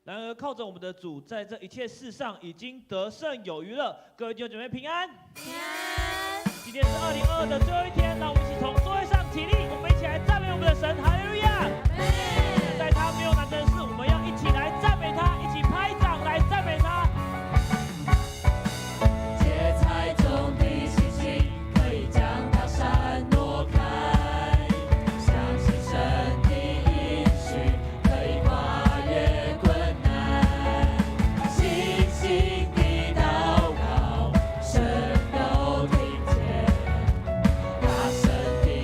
然而靠着我们的主，在这一切事上已经得胜有余了。各位弟兄姐妹平安。平安。今天是2022的最后一天，让我们一起从座位上起立，我们一起来赞美我们的神，哈利路亚！在他没有难成的事，我们要一起来赞美他，一起拍掌来赞美他。芥菜种的信心，可以将大山挪开；相信神的应许，可以跨越困难。信心的祷告，神都听见；大声的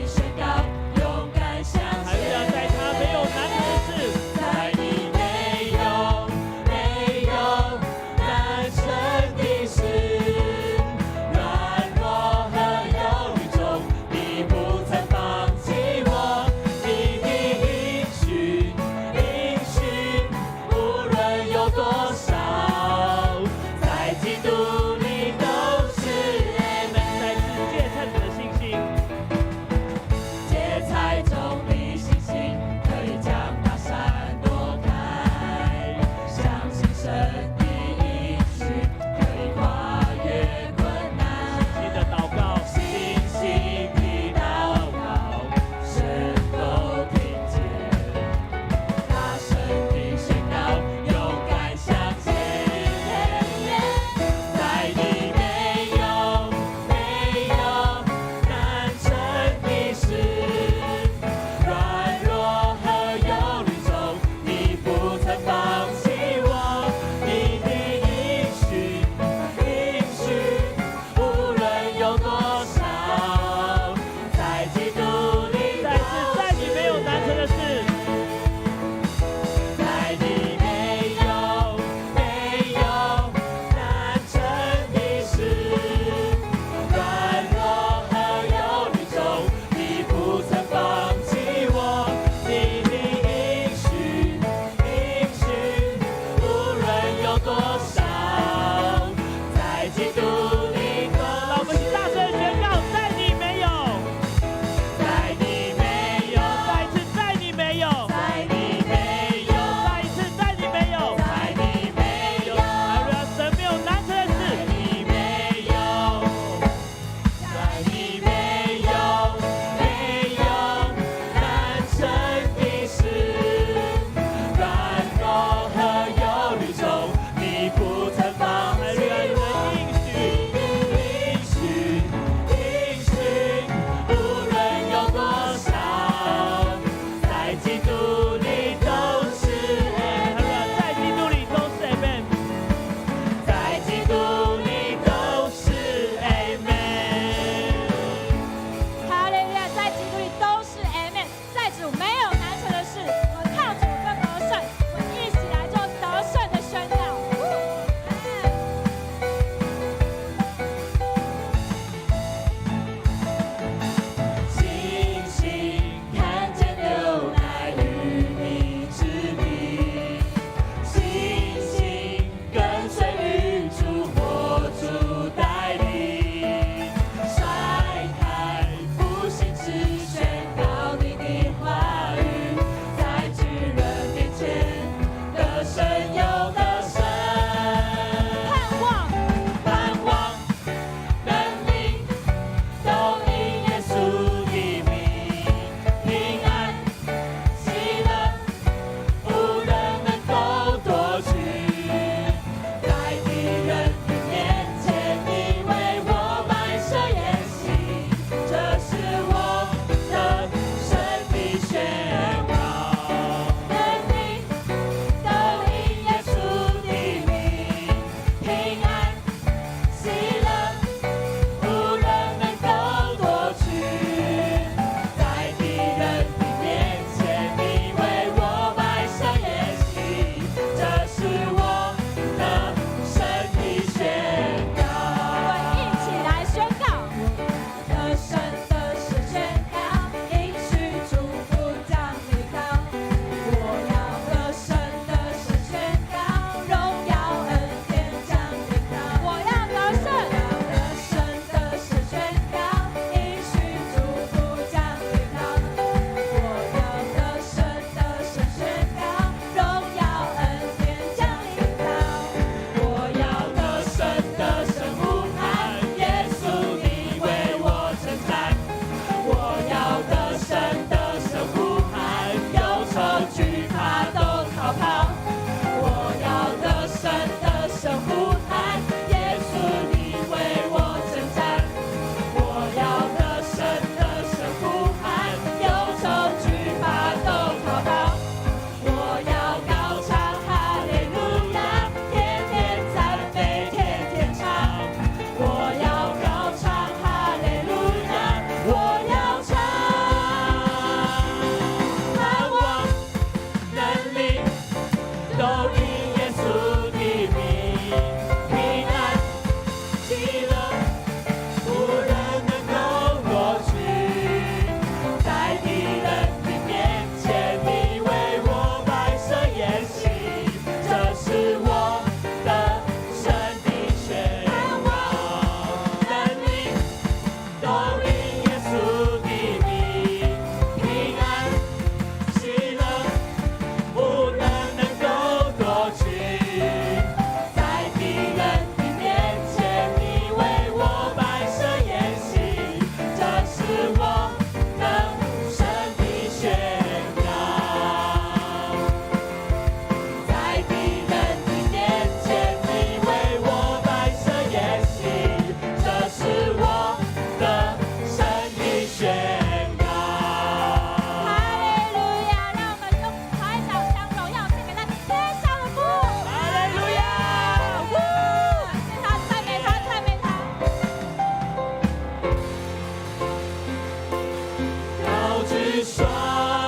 举双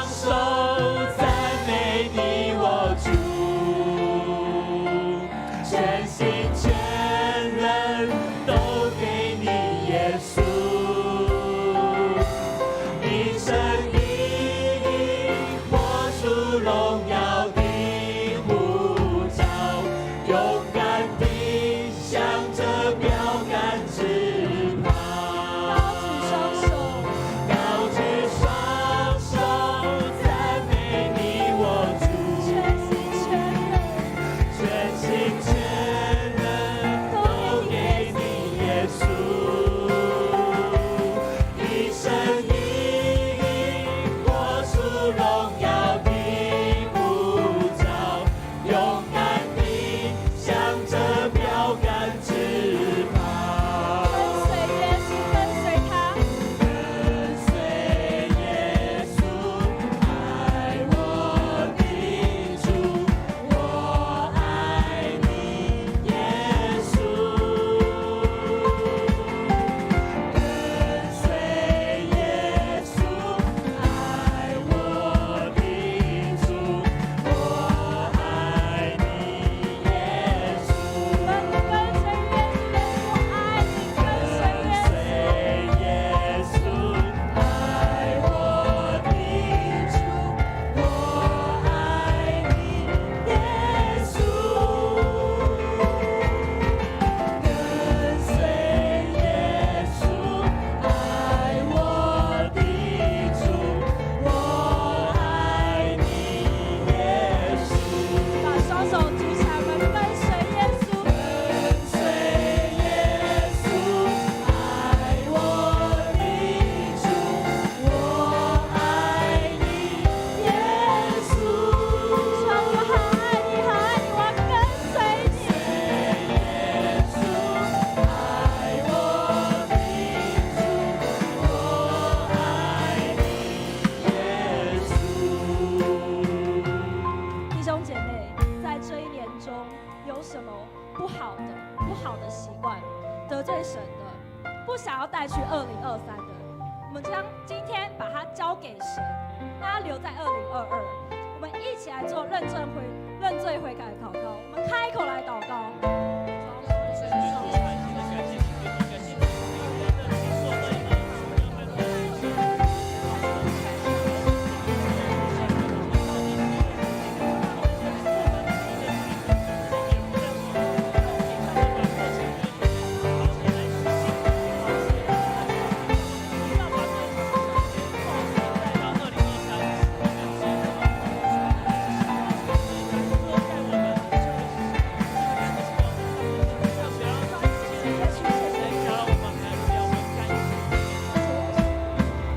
手赞美你，我主，全心全人都给你，耶稣。你生命活出荣耀的呼召，勇敢地向着标杆直跑。高举双手赞美你，我主，全心全人都给你，耶稣。一生一命活出荣耀的呼召，勇敢地向着标杆直跑。跟随耶稣，爱我的主，我爱你，耶稣。跟随耶稣，爱我的主，我爱你，耶稣。跟随耶稣，爱我的主，我爱你，耶稣。跟随耶稣，爱我的主，我爱你，耶稣。把双手举起来，我们跟随耶稣。跟随耶稣，爱我的主，我爱你，耶稣。说我好爱你，好爱你，我跟随你。耶稣，爱我的主，我爱你，耶稣。弟兄姐妹，在这一年中有什么不好的习惯，得罪神的，不想要带去2023的，我们将今天把它交给神，让它留在2022。我们一起来做认罪悔改的祷告，我们开口来祷告。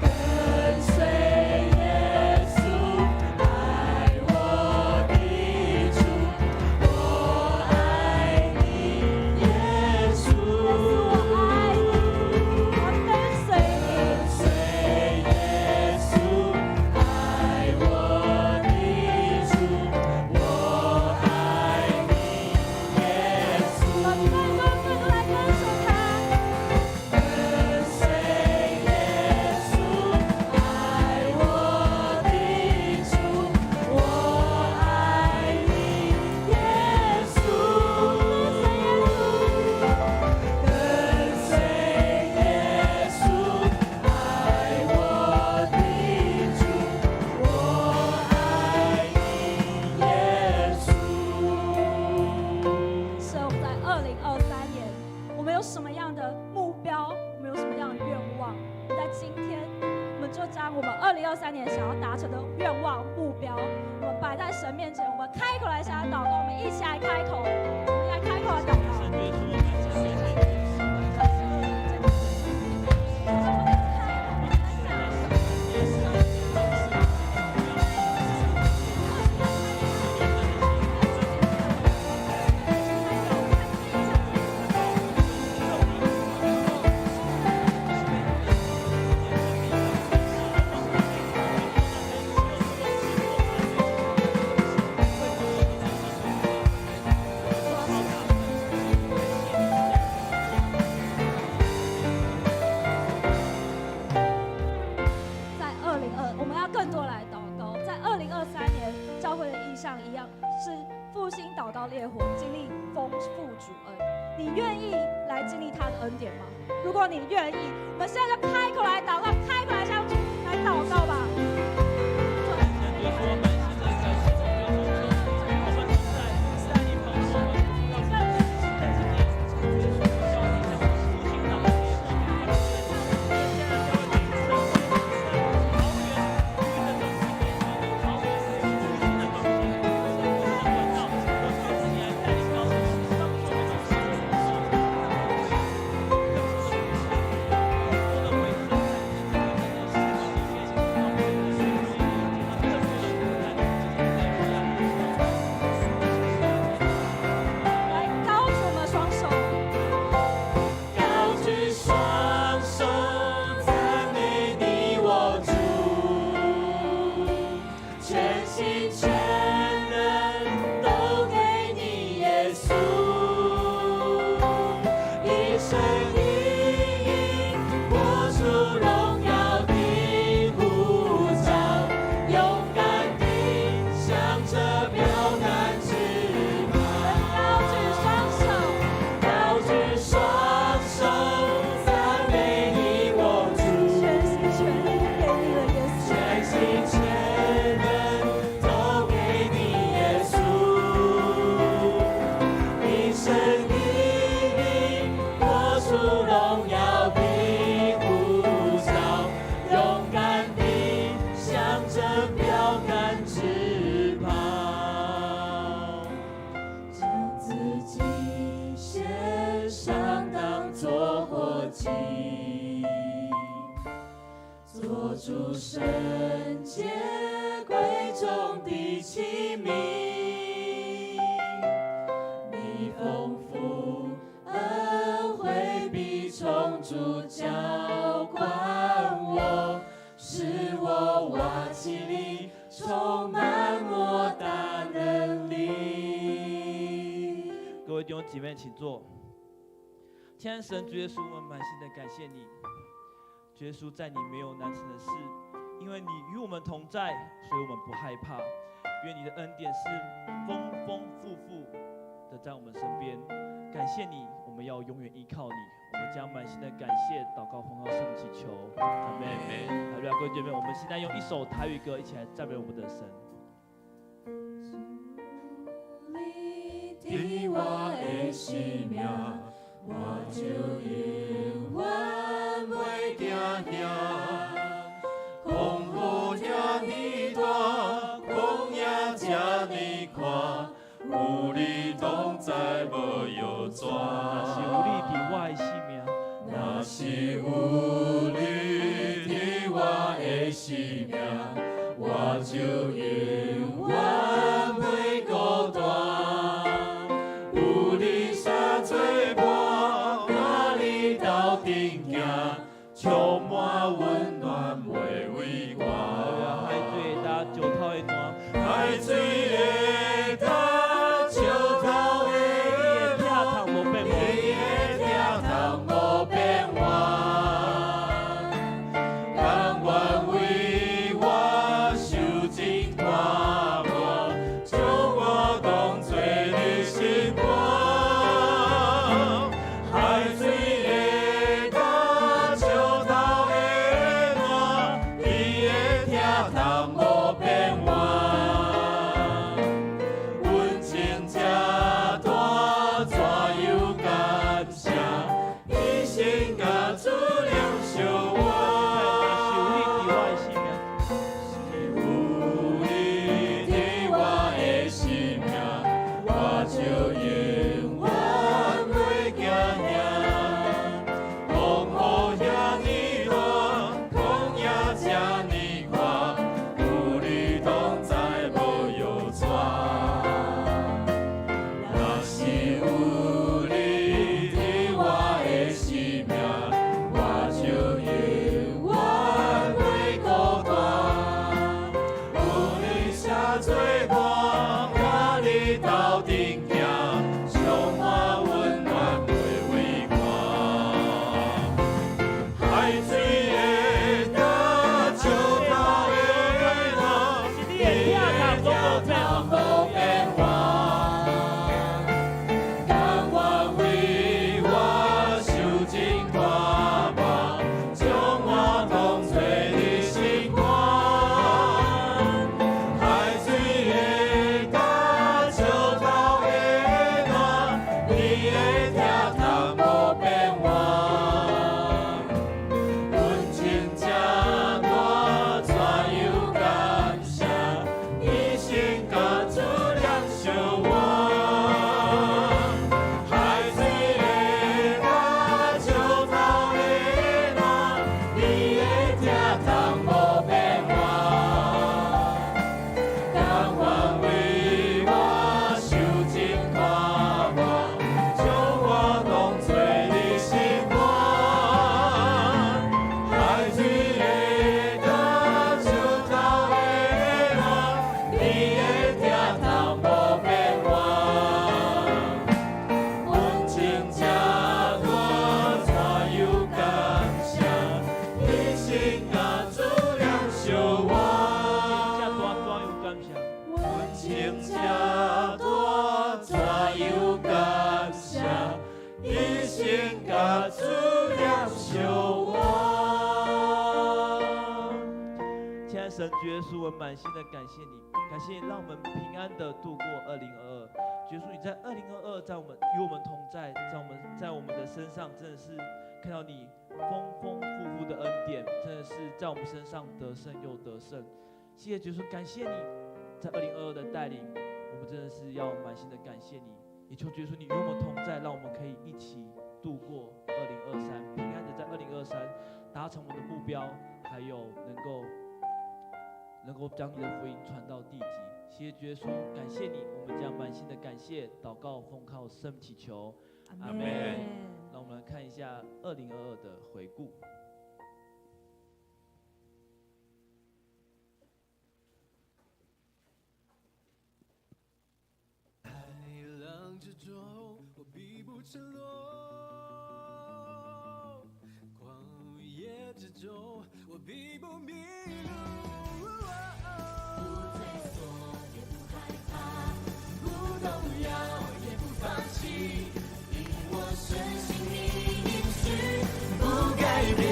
跟随耶稣，爱我的主，我爱你，耶稣。跟随耶稣，爱我的主，我爱你，耶稣。跟随耶稣，爱我的主，我爱你，耶稣。跟随耶稣，爱我的主，我爱你，耶稣。神，我们在2023年，我们有什么样的目标？我们有什么样的愿望？在今天，我们就将我们2023年想要达成的愿望、目标，我们摆在神面前，我们开口来向他祷告，我们一起来开口，我们来开口来祷告。像一样，是复兴祷告烈火，经历丰富主恩。你愿意来经历他的恩典吗？如果你愿意，我们现在就开口来祷告，开口来相信，来祷告吧。做主圣洁贵重的器皿，你丰富恩惠必从主浇灌我，使我瓦器里充满莫大能力。各位弟兄姐妹，请坐。亲爱的神，主耶稣，我们满心的感谢你。主耶稣，在你没有难成的事，因为你与我们同在，所以我们不害怕。愿你的恩典是丰丰富富的在我们身边。感谢你，我们要永远依靠你。我们将满心的感谢、祷告、奉靠圣祈求。阿们。好，各位姐妹，我们现在用一首台语歌一起来赞美我们的神。主我的生命，我就永远袂惊吓。风雨遐尼大，旷野遮尼宽，有你同在无摇拽。若是有你伫我的生命，我就永远袂孤单。有你相作伴，甲你斗阵行，充满温暖袂畏寒。海水会干，石头会烂，你的疼痛无变换，甘愿为我受尽看磨，将我当作你心肝。海水会干，石头会烂，你的疼痛无变换。天堂，主耶稣，我们满心的感谢你，感谢你让我们平安的度过2022。主耶稣，你在2022与我们同在，在我们的身上，真的是看到你丰丰富富的恩典，真的是在我们身上得胜又得胜。谢谢主耶稣，感谢你在2022的带领，我们真的是要满心的感谢你。也求主耶稣你与我们同在，让我们可以一起度过2023，平安的在2023达成我们的目标，还有能够将你的福音传到地极。谢谢主耶稣，感谢你，我们将满心的感谢祷告奉靠圣祈求，阿门。让我们来看一下2022的回顾。海浪之中，我必不沉落；狂野之中，我必不迷路。不退缩，也不害怕，不动摇，也不放弃，因我深信你应许不改变。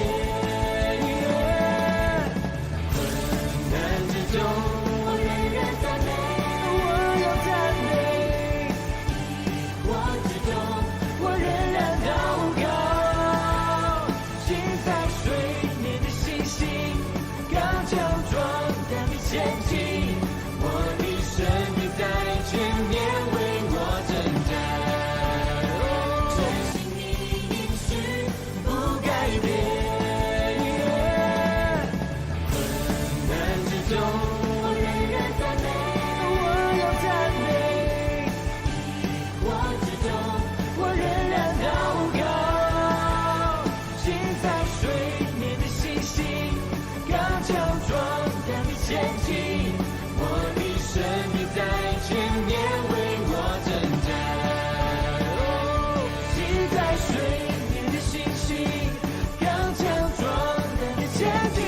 困难之中，我仍然赞美，我要赞美。疑惑之中，我仍然祷告。心在水面的星星，刚强壮胆地前进。我的生命在前面为我征战，深信你应许不改变。困难之中，我仍然赞美，我要赞美。疑惑之中，我仍然祷告。心在水面的星星，刚强壮胆地前进。我的生命在前面为我征战，心在水面的星星，刚强壮胆地前进。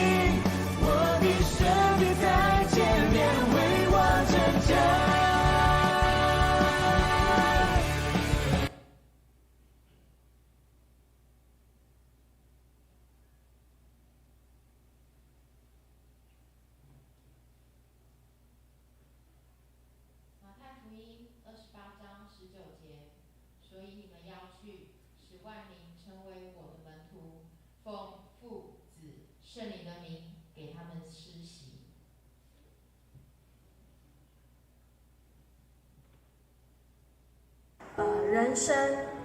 我的生命在前面为我征战。马太福音28章19节，所以你们要去，使万民成为我的门徒，奉父、子、圣灵的名给他们施洗。人生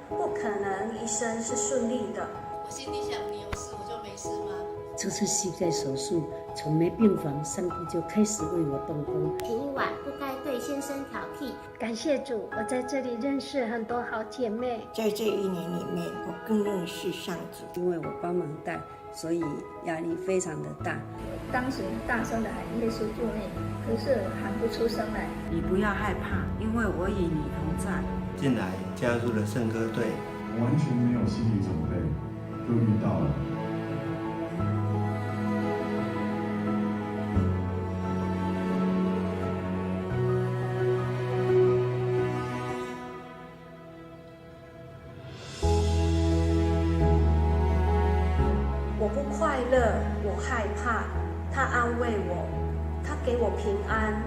不可能一生是顺利的。我心里想，你有事我就没事吗？这次膝盖手术，从没病房，上帝就开始为我动工。前一晚不该对先生挑剔。感谢主，我在这里认识很多好姐妹。在这1年里面，我更认识上主。因为我帮忙带，所以压力非常的大。当时大声的喊耶稣救命，可是喊不出声来。你不要害怕，因为我与你同在。进来加入了圣歌队，完全没有心理准备，就遇到了。我不快乐，我害怕，他安慰我，他给我平安，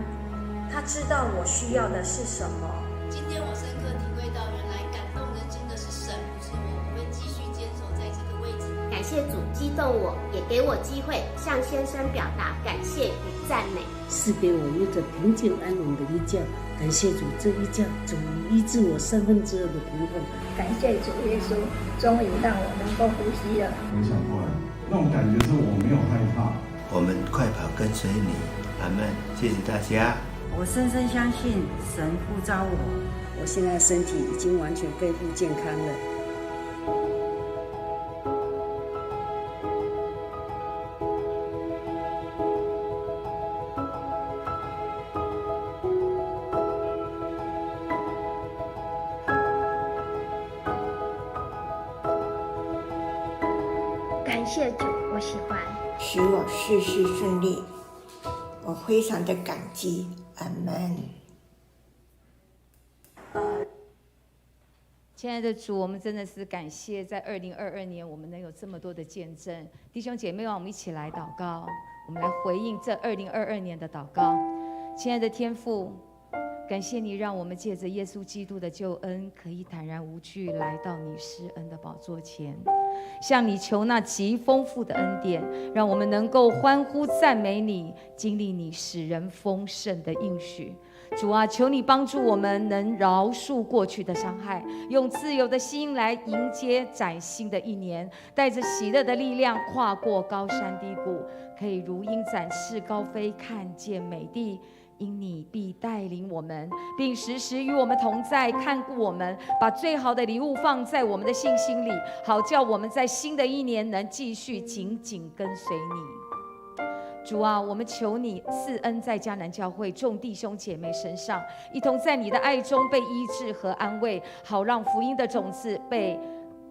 他知道我需要的是什么。今天我深刻体会到，原来感动人心的是神，不是我。我会继续坚守在这个位置。感谢主激动我，也给我机会向先生表达感谢与赞美，赐给我有着平静安稳的一觉。感谢主，这一觉终于医治我2/3的疼痛。感谢主耶稣，终于让我能够呼吸了。回想过来，那种感觉是我没有害怕。我们快跑跟随你，阿们。谢谢大家。我深深相信神呼召我，我现在身体已经完全恢复健康了。感谢主，我喜欢。使我事事顺利，我非常的感激，阿们。亲爱的主，我们真的是感谢，在2022年我们能有这么多的见证。弟兄姐妹，让我们一起来祷告。我们来回应这2022年的祷告。亲爱的天父，感谢你让我们借着耶稣基督的救恩，可以坦然无惧来到你施恩的宝座前，向你求那极丰富的恩典，让我们能够欢呼赞美你，经历你使人丰盛的应许。主啊，求你帮助我们能饶恕过去的伤害，用自由的心来迎接崭新的一年，带着喜乐的力量跨过高山低谷，可以如鹰展翅高飞，看见美地。因你必带领我们，并时时与我们同在，看顾我们，把最好的礼物放在我们的信心里，好叫我们在新的一年能继续紧紧跟随你。主啊，我们求你赐恩在迦南教会众弟兄姐妹身上，一同在你的爱中被医治和安慰，好让福音的种子被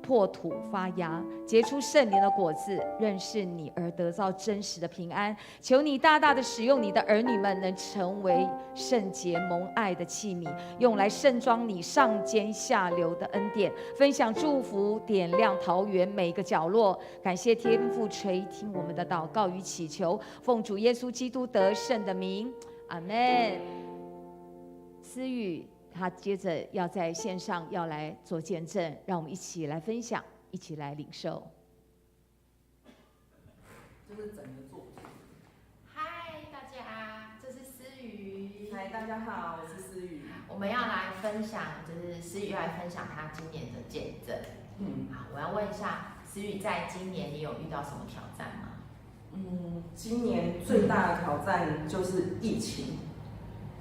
破土发芽，结出圣灵的果子，认识你而得到真实的平安。求你大大的使用你的儿女们，能成为圣洁蒙爱的器皿，用来盛装你上尖下流的恩典，分享祝福，点亮桃园每一个角落。感谢天父垂听我们的祷告与祈求，奉主耶稣基督得胜的名，阿们。思雨他接着要在线上要来做见证，让我们一起来分享，一起来领受。这是整个作品。嗨，大家，这是思雨。嗨，大家好，我是思雨。我们要来分享，就是思雨要来分享她今年的见证。好，我要问一下，思雨在今年你有遇到什么挑战吗？今年最大的挑战就是疫情。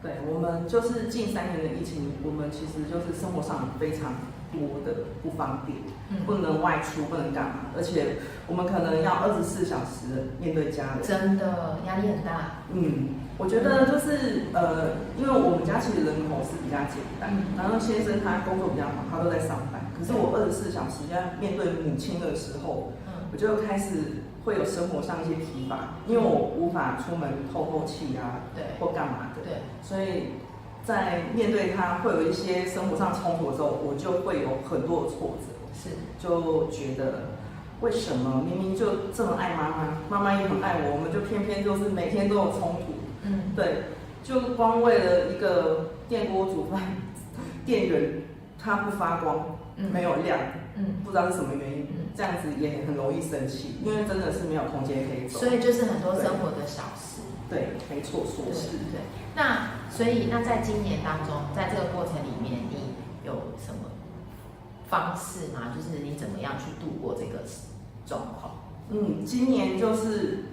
对，我们就是近3年的疫情，我们其实就是生活上非常多的不方便，不能外出，不能干嘛，而且我们可能要24小时面对家人，真的压力很大。我觉得就是因为我们家其实人口是比较简单，然后先生他工作比较忙，他都在上班，可是我24小时要面对母亲的时候，我就开始会有生活上一些疲乏，因为我无法出门透气啊，或干嘛的，所以在面对他会有一些生活上冲突的时候，我就会有很多的挫折，就觉得为什么明明就这么爱妈妈，妈妈也很爱我，我们就偏偏就是每天都有冲突，对，就光为了一个电锅煮饭，电源它不发光，没有亮，不知道是什么原因。这样子也很容易生气，因为真的是没有空间可以走。所以就是很多生活的小事。对，没错，说是。对。所以在今年当中，在这个过程里面，你有什么方式吗？就是你怎么样去度过这个状况？今年就是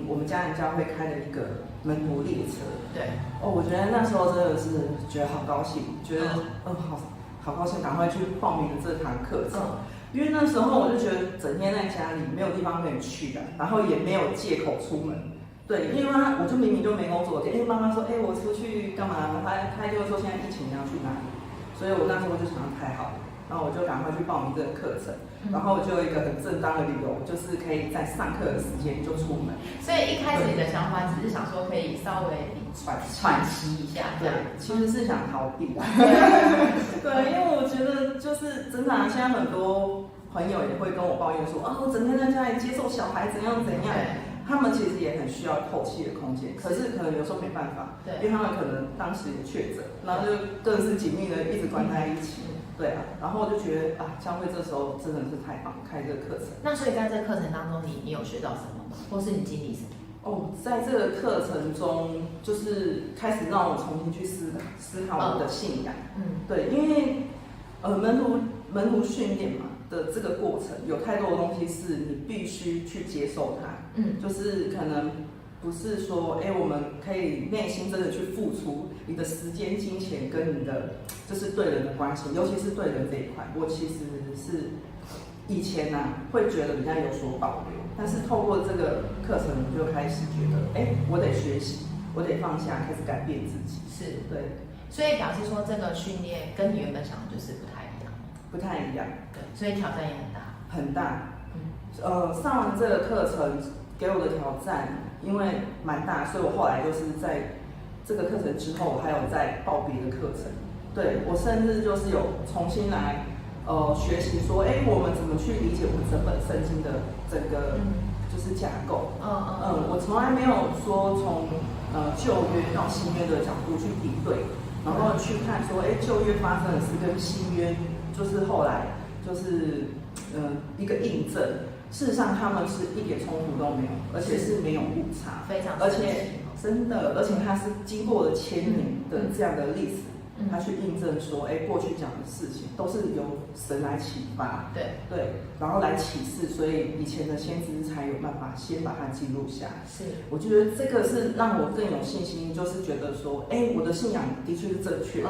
我们家人教会开了一个门徒列车。对。我觉得那时候真的是觉得好高兴，觉得好高兴，赶快去报名这堂课程。因为那时候我就觉得整天在家里没有地方可以去啊，然后也没有借口出门。对，因为我就明明就没工作，妈妈说我出去干嘛？她就说现在疫情你要去哪里？所以我那时候就想太好了，然后我就赶快去报名这个课程，然后我就有一个很正当的理由，就是可以在上课的时间就出门。所以一开始你的想法只是想说可以稍微喘息一下，对，其实是想逃避的。对，因为我觉得就是真的现在很多朋友也会跟我抱怨说，我整天在家里接受小孩怎样怎样，他们其实也很需要透气的空间，可是可能有时候没办法，因为他们可能当时也确诊，然后就更是紧密的一直关在一起。对啊，然后我就觉得教会这时候真的是太棒，开这个课程。那所以在这个课程当中，你有学到什么吗？或是你经历什么？在这个课程中，就是开始让我重新去思考我的信仰。对，因为门徒训练嘛的这个过程，有太多的东西是你必须去接受它。就是可能不是说，我们可以内心真的去付出你的时间、金钱跟你的就是对人的关系，尤其是对人这一块，我其实是以前会觉得比较有所保留，但是透过这个课程，我就开始觉得，我得学习，我得放下，开始改变自己。是，对。所以表示说，这个训练跟你原本想的就是不太一样。不太一样。对，所以挑战也很大。很大。上完这个课程给我的挑战，因为蛮大，所以我后来就是在这个课程之后，我还有在报别的课程。对，我甚至就是有重新来学习说，我们怎么去理解我们整本圣经的整个就就是架构。我从来没有说从旧约到新约的角度去比对，然后去看说，旧约发生的事跟新约就是后来就是一个印证。事实上，他们是一点冲突都没有，而且是没有误差，非常，而且真的，而且它是经过了1000年的这样的历史，他去印证说，过去讲的事情都是由神来启发，对，然后来启示，所以以前的先知才有办法先把它记录下来。是，我觉得这个是让我更有信心，就是觉得说，我的信仰的确是正确的，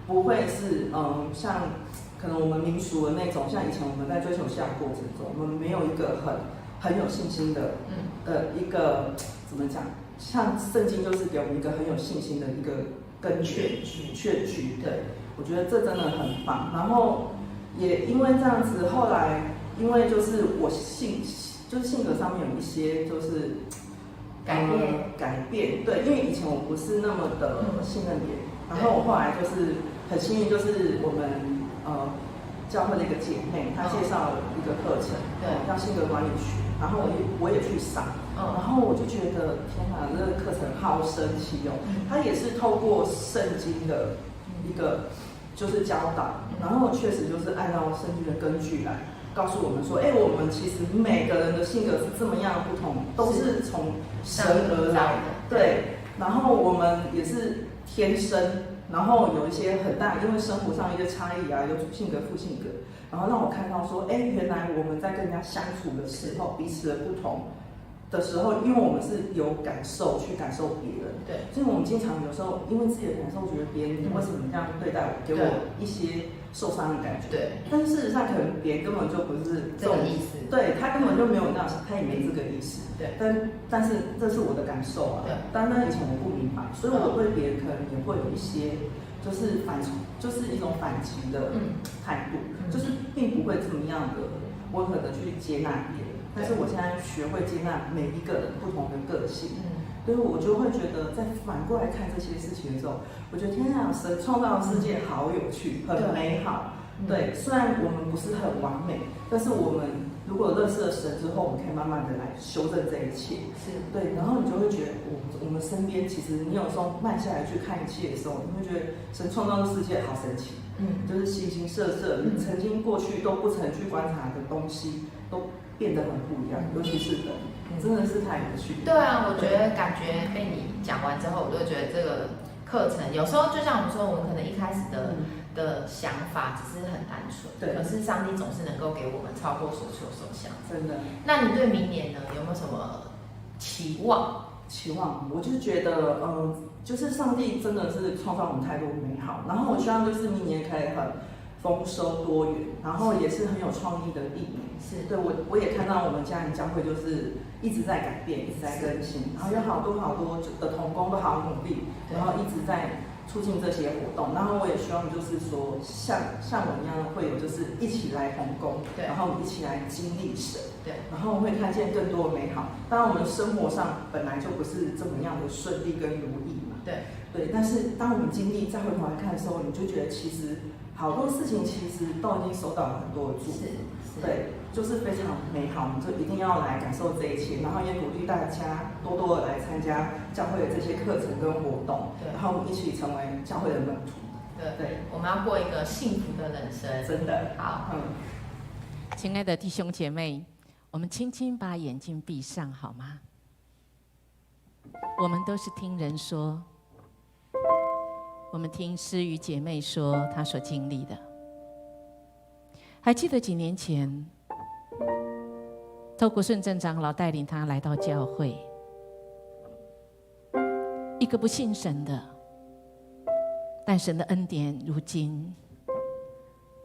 不会是像。可能我们民俗的那种，像以前我们在追求信仰过程中，我们没有一个很有信心的一个怎么讲？像圣经就是给我们一个很有信心的一个根据确据。对，我觉得这真的很棒。然后也因为这样子，后来因为就是我就是性格上面有一些就是改变。对，因为以前我不是那么的信任别人，然后我后来就是很幸运，就是我们。教会的一个姐妹，她介绍了一个课程，叫性格管理学，然后我也去上，然后我就觉得天哪，这个课程好神奇哦！它也是透过圣经的一个就是教导，然后确实就是按照圣经的根据来告诉我们说，我们其实每个人的性格是这么样的不同，都是从神而来的，对，然后我们也是天生。然后有一些很大，因为生活上一些差异啊，有主性格、副性格，然后让我看到说，原来我们在跟人家相处的时候，彼此的不同的时候，因为我们是有感受去感受别人，对，所以我们经常有时候因为自己的感受，觉得别人为什么这样对待我，给我一些受伤的感觉，对，但是事实上可能别人根本就不是这种意思，对他根本就没有那样想，他也没这个意思，对，但是这是我的感受啊，对，但那以前我不明白，所以我对别人可能也会有一些就是就是一种反击的态度，就是并不会这么样的温和的去接纳别人，但是我现在学会接纳每一个人不同的个性，所以我就会觉得在反过来看这些事情的时候，我觉得天哪，神创造的世界好有趣，很美好。对，虽然我们不是很完美，但是我们如果认识了神之后，我们可以慢慢的来修正这一切。是，对，然后你就会觉得我们身边其实你有时候慢下来去看一切的时候，你会觉得神创造的世界好神奇。就是形形色色，你曾经过去都不曾去观察的东西，都变得很不一样，尤其是人，真的是太有趣。对啊，我觉得感觉被你讲完之后，我就觉得这个课程有时候就像我们说，我们可能一开始的想法只是很单纯，对，可是上帝总是能够给我们超过所求所想，真的。那你对明年呢，有没有什么期望？我就觉得，就是上帝真的是创造我们太多美好，然后我希望就是明年可以很丰收多元，然后也是很有创意的一年。是，对，我也看到我们家人教会就是一直在改变，一直在更新，然后有好多的同工都好努力，然后一直在促进这些活动。然后我也希望就是说，像我一样会有就是一起来同工，然后一起来经历神，对，然后会看见更多的美好。当然我们生活上本来就不是这么样的顺利跟如意嘛，对，但是当我们经历再回头来看的时候，你就觉得其实好多事情其实都已经受到了很多的祝福，对，就是非常美好，我们就一定要来感受这一切，然后也鼓励大家多多的来参加教会的这些课程跟活动，然后我们一起成为教会的门徒。对，我们要过一个幸福的人生，真的好。亲爱的弟兄姐妹，我们轻轻把眼睛闭上好吗？我们都是听人说，我们听诗雨姐妹说她所经历的。还记得几年前，透过顺正长老带领她来到教会，一个不信神的，但神的恩典如今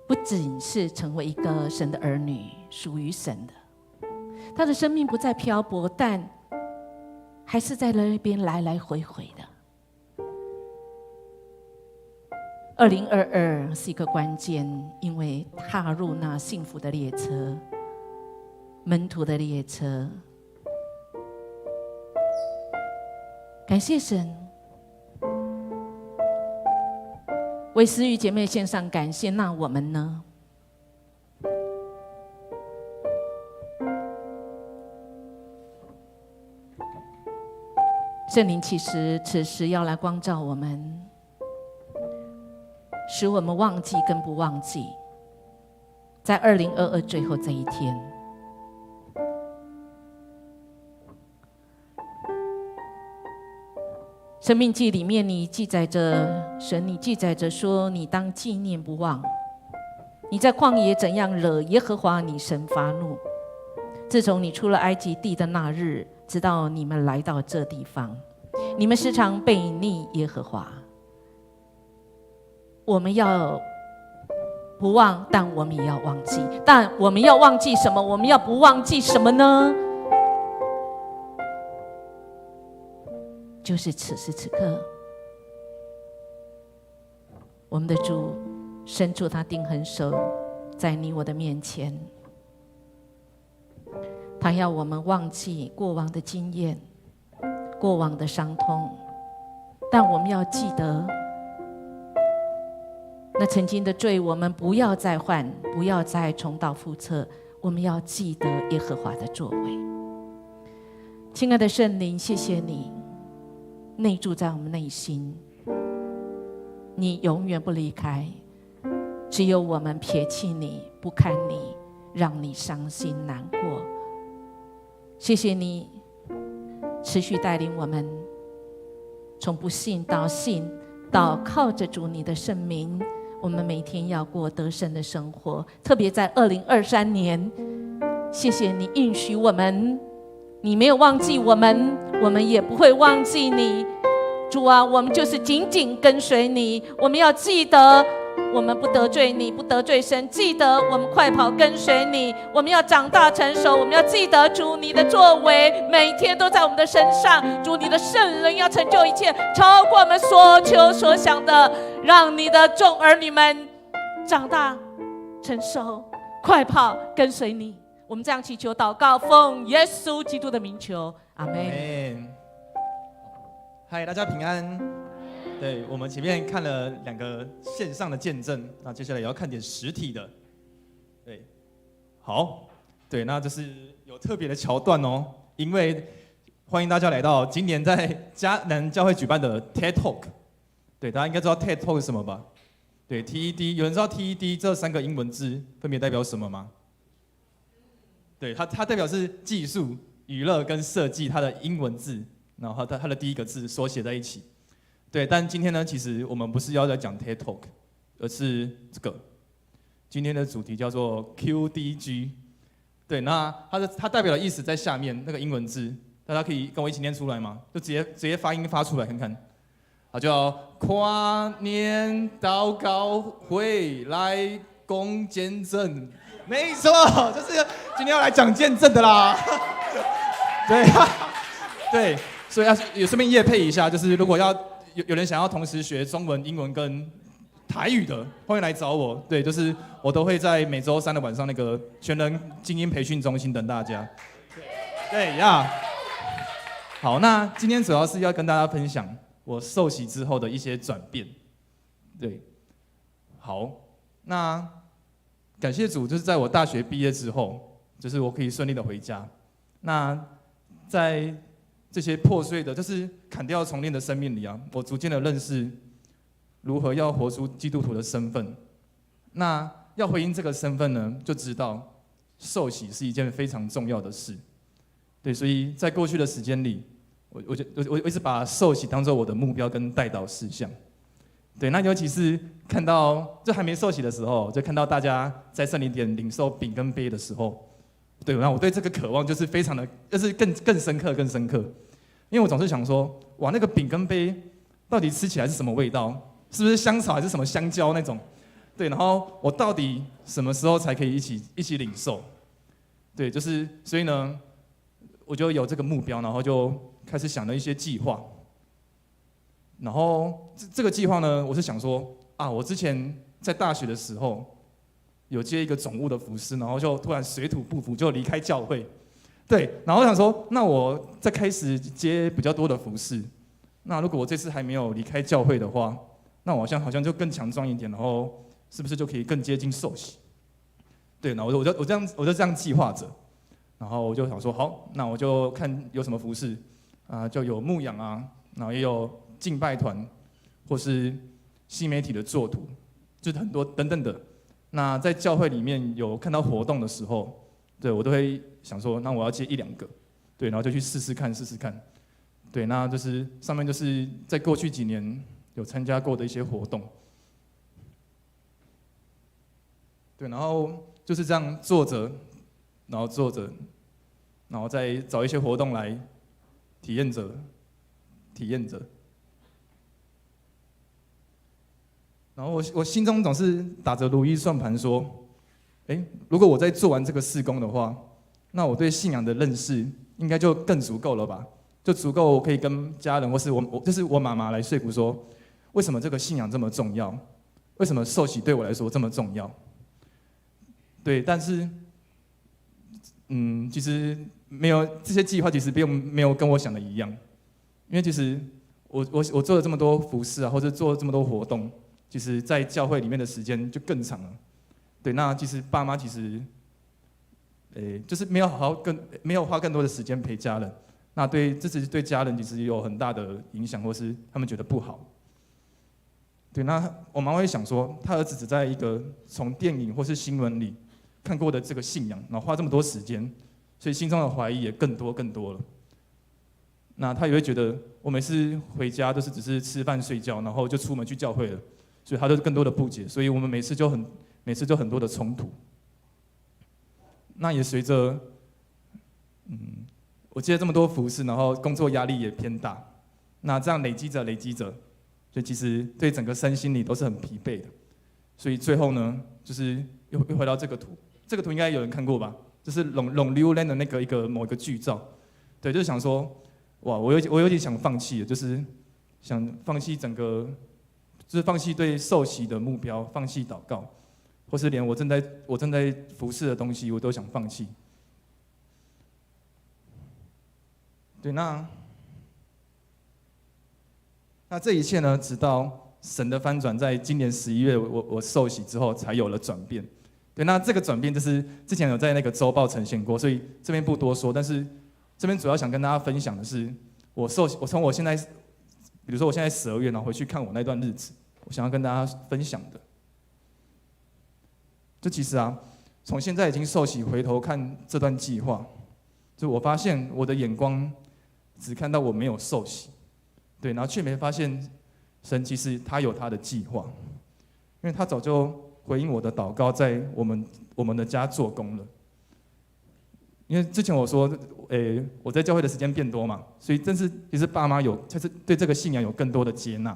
不仅是成为一个神的儿女，属于神的，她的生命不再漂泊，但还是在那边来来回回的。2022是一个关键，因为踏入那幸福的列车，门徒的列车。感谢神，为诗雨姐妹献上感谢。那我们呢？圣灵其实此时要来光照我们，使我们忘记跟不忘记，在2022最后这一天，生命记里面你记载着，神你记载着说，你当纪念不忘，你在旷野怎样惹耶和华你神发怒。自从你出了埃及地的那日，直到你们来到这地方，你们时常悖逆耶和华。我们要不忘，但我们也要忘记。但我们要忘记什么？我们要不忘记什么呢？就是此时此刻，我们的主伸出他定恒手，在你我的面前，他要我们忘记过往的经验，过往的伤痛，但我们要记得那曾经的罪，我们不要再犯，不要再重蹈覆辙。我们要记得耶和华的作为。亲爱的圣灵，谢谢你内住在我们内心，你永远不离开，只有我们撇弃你，不看你，让你伤心难过。谢谢你持续带领我们，从不信到信，到靠着主你的圣名，我们每天要过得胜的生活。特别在2023年，谢谢你应许我们，你没有忘记我们，我们也不会忘记你。主啊，我们就是紧紧跟随你，我们要记得我们不得罪你，不得罪神，记得我们快跑跟随你，我们要长大成熟，我们要记得主你的作为每天都在我们的身上。主你的圣灵要成就一切，超过我们所求所想的，让你的众儿女们长大成熟，快跑跟随你。我们这样祈求祷告，奉耶稣基督的名求，阿们。嗨，大家平安。对，我们前面看了2个线上的见证，那接下来也要看点实体的。对，好，对，那这是有特别的桥段哦，因为欢迎大家来到今年在迦南教会举办的 TED Talk。对，大家应该知道 TED Talk 是什么吧？对 ，TED， 有人知道 TED 这3个英文字分别代表什么吗？对，它代表是技术、娱乐跟设计，它的英文字，然后它的第一个字缩写在一起。对，但今天呢，其实我们不是要在讲 TED Talk， 而是这个。今天的主题叫做 QDG。对，那它代表的意思在下面那个英文字，大家可以跟我一起念出来吗？就直接发音发出来看看。好，叫跨年祷告会来攻见证。没错，就是今天要来讲见证的啦。对，对，所以也顺便业配一下，就是如果要有人想要同时学中文、英文跟台语的，欢迎来找我。对，就是我都会在每周3的晚上那个全人精英培训中心等大家。对呀，好，那今天主要是要跟大家分享我受洗之后的一些转变。对，好，那感谢主，就是在我大学毕业之后，就是我可以顺利的回家。那在这些破碎的，就是砍掉重练的生命里啊，我逐渐的认识如何要活出基督徒的身份。那要回应这个身份呢，就知道受洗是一件非常重要的事。对，所以在过去的时间里，我一直把受洗当作我的目标跟代祷事项。对，那尤其是看到就还没受洗的时候，就看到大家在圣灵点领受饼跟杯的时候。对，那我对这个渴望就是非常的，就是更深刻，更深刻。因为我总是想说，哇，那个饼跟杯到底吃起来是什么味道？是不是香草还是什么香蕉那种？对，然后我到底什么时候才可以一起领受？对，就是所以呢，我就有这个目标，然后就开始想了一些计划。然后这个计划呢，我是想说啊，我之前在大学的时候有接一个总务的服侍，然后就突然水土不服，就离开教会。对，然后我想说，那我再开始接比较多的服侍。那如果我这次还没有离开教会的话，那我好像就更强壮一点，然后是不是就可以更接近受洗？对，那我就这样计划着。然后我就想说，好，那我就看有什么服侍，就有牧养啊，然后也有敬拜团，或是新媒体的作图，就是很多等等的。那在教会里面有看到活动的时候，对我都会想说，那我要接1、2个，对，然后就去试试看。对，那就是上面就是在过去几年有参加过的一些活动，对，然后就是这样坐着，然后再找一些活动来体验着。然后我心中总是打着如意算盘说，如果我在做完这个事工的话，那我对信仰的认识应该就更足够了吧？就足够可以跟家人或是就是我妈妈来说服说，为什么这个信仰这么重要？为什么受洗对我来说这么重要？对，但是，其实没有这些计划，其实并没有跟我想的一样，因为其实我做了这么多服事啊，或者做了这么多活动，其实在教会里面的时间就更长了。对，那其实爸妈其实，就是没有花更多的时间陪家人。那这是对家人其实有很大的影响，或是他们觉得不好。对，那我妈会想说，他儿子只在一个从电影或是新闻里看过的这个信仰，然后花这么多时间，所以心中的怀疑也更多了。那他也会觉得，我每次回家都是只是吃饭睡觉，然后就出门去教会了，所以他就更多的不解，所以我们每次就很多的冲突。那也随着，我接了这么多服事，然后工作压力也偏大，那这样累积着，所以其实对整个身心里都是很疲惫的。所以最后呢，就是又回到这个图，这个图应该有人看过吧？就是龙溜兰的一个某一个剧照，对，就是想说，哇，我有点想放弃了，就是想放弃就是放弃对受洗的目标，放弃祷告，或是连我正在服侍的东西，我都想放弃。对，那这一切呢，直到神的翻转，在今年11月，我受洗之后才有了转变。对，那这个转变就是之前有在那个周报呈现过，所以这边不多说。但是这边主要想跟大家分享的是，我从我现在，比如说我现在12月，然后回去看我那段日子，我想要跟大家分享的。就其实从现在已经受洗回头看这段计划，就我发现我的眼光只看到我没有受洗，对，然后却没发现神其实他有他的计划，因为他早就回应我的祷告，在我们的家做工了。因为之前我说，我在教会的时间变多嘛，所以其实爸妈就是对这个信仰有更多的接纳，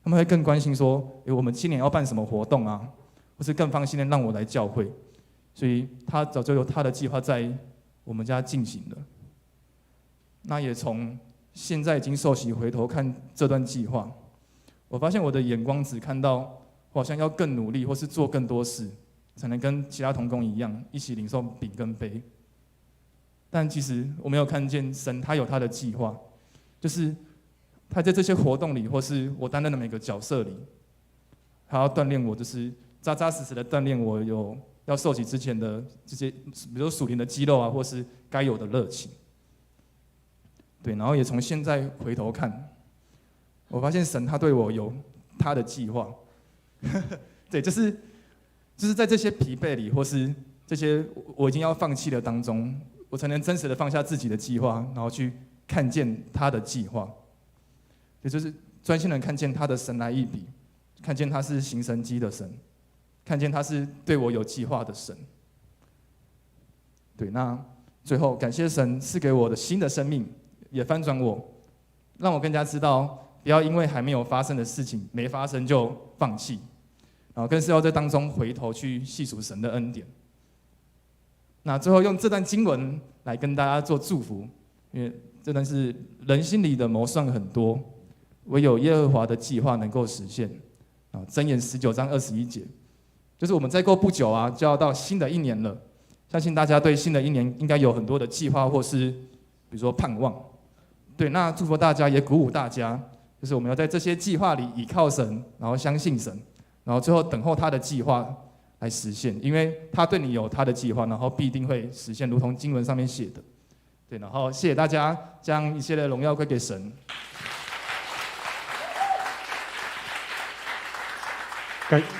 他们会更关心说，我们今年要办什么活动啊，或是更放心的让我来教会，所以他早就有他的计划在我们家进行了。那也从现在已经受洗回头看这段计划，我发现我的眼光只看到我好像要更努力，或是做更多事，才能跟其他同工一样一起领受饼跟杯。但其实我没有看见神他有他的计划，就是他在这些活动里，或是我担任的每个角色里，他要锻炼我，就是扎扎实实的锻炼我有要受洗之前的这些，比如说属灵的肌肉啊，或是该有的热情。对，然后也从现在回头看，我发现神他对我有他的计划。对，就是在这些疲惫里，或是这些我已经要放弃的当中，我才能真实的放下自己的计划，然后去看见他的计划。也就是专心的看见他的神来一笔，看见他是行神迹的神，看见他是对我有计划的神。对，那最后感谢神赐给我的新的生命，也翻转我，让我更加知道，不要因为还没有发生的事情没发生就放弃，然后更是要在当中回头去细数神的恩典。那最后用这段经文来跟大家做祝福，因为这段是人心里的谋算很多，唯有耶和华的计划能够实现。箴言19章21节，就是我们再过不久就要到新的一年了，相信大家对新的一年应该有很多的计划，或是比如说盼望。对，那祝福大家，也鼓舞大家，就是我们要在这些计划里倚靠神，然后相信神，然后最后等候他的计划来实现，因为他对你有他的计划，然后必定会实现，如同经文上面写的。对，然后谢谢大家，将一切的荣耀归给神。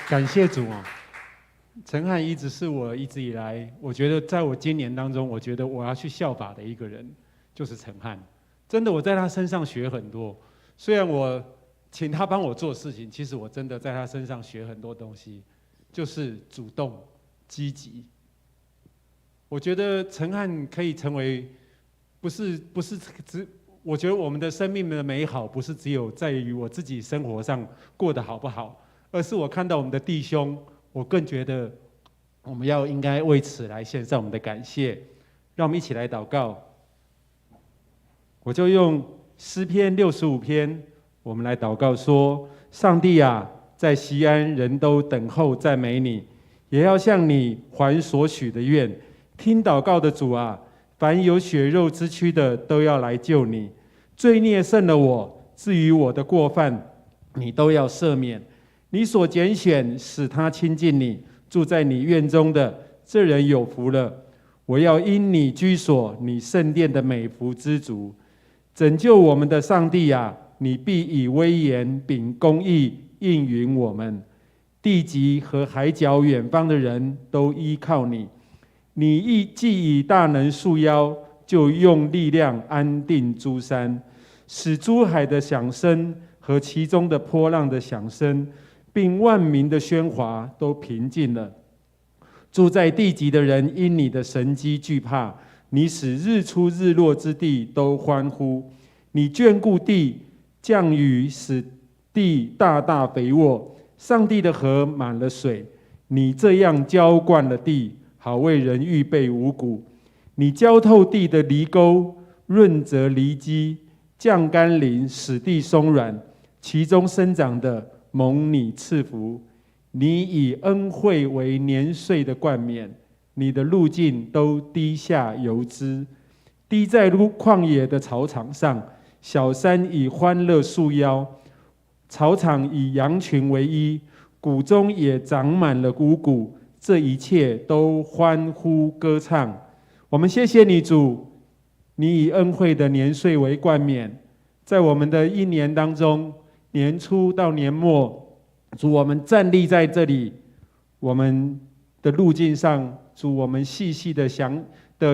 感谢主哦。陈汉一直是我一直以来，我觉得在我今年当中，我觉得我要去效法的一个人，就是陈汉。真的，我在他身上学很多。虽然我请他帮我做事情，其实我真的在他身上学很多东西，就是主动、积极。我觉得陈汉可以成为，不是只，我觉得我们的生命的美好，不是只有在于我自己生活上过得好不好，而是我看到我们的弟兄。我更觉得，我们应该为此来献上我们的感谢，让我们一起来祷告。我就用诗篇65篇，我们来祷告说：上帝啊，在锡安人都等候赞美你，也要向你还所许的愿。听祷告的主啊，凡有血肉之躯的都要来救你。罪孽胜了我，至于我的过犯，你都要赦免。你所拣选使他亲近你，住在你院中的这人有福了。我要因你居所，你圣殿的美福知足。拯救我们的上帝啊，你必以威严秉公义应允我们。地极和海角远方的人都依靠你。你既以大能束腰，就用力量安定诸山，使诸海的响声和其中的波浪的响声，并万民的喧哗都平静了。住在地极的人因你的神迹惧怕，你使日出日落之地都欢呼。你眷顾地，降雨使地大大肥沃，上帝的河满了水。你这样浇灌了地，好为人预备五谷。你浇透地的犁沟，润泽犁基，降甘霖，使地松软，其中生长的蒙你赐福。你以恩惠为年岁的冠冕，你的路径都滴下油脂，滴在旷野的草场上。小山以欢乐束腰，草场以羊群为衣，谷中也长满了五谷，这一切都欢呼歌唱。我们谢谢你主，你以恩惠的年岁为冠冕，在我们的一年当中，年初到年末，主，我们站立在这里，我们的路径上，主，我们细细的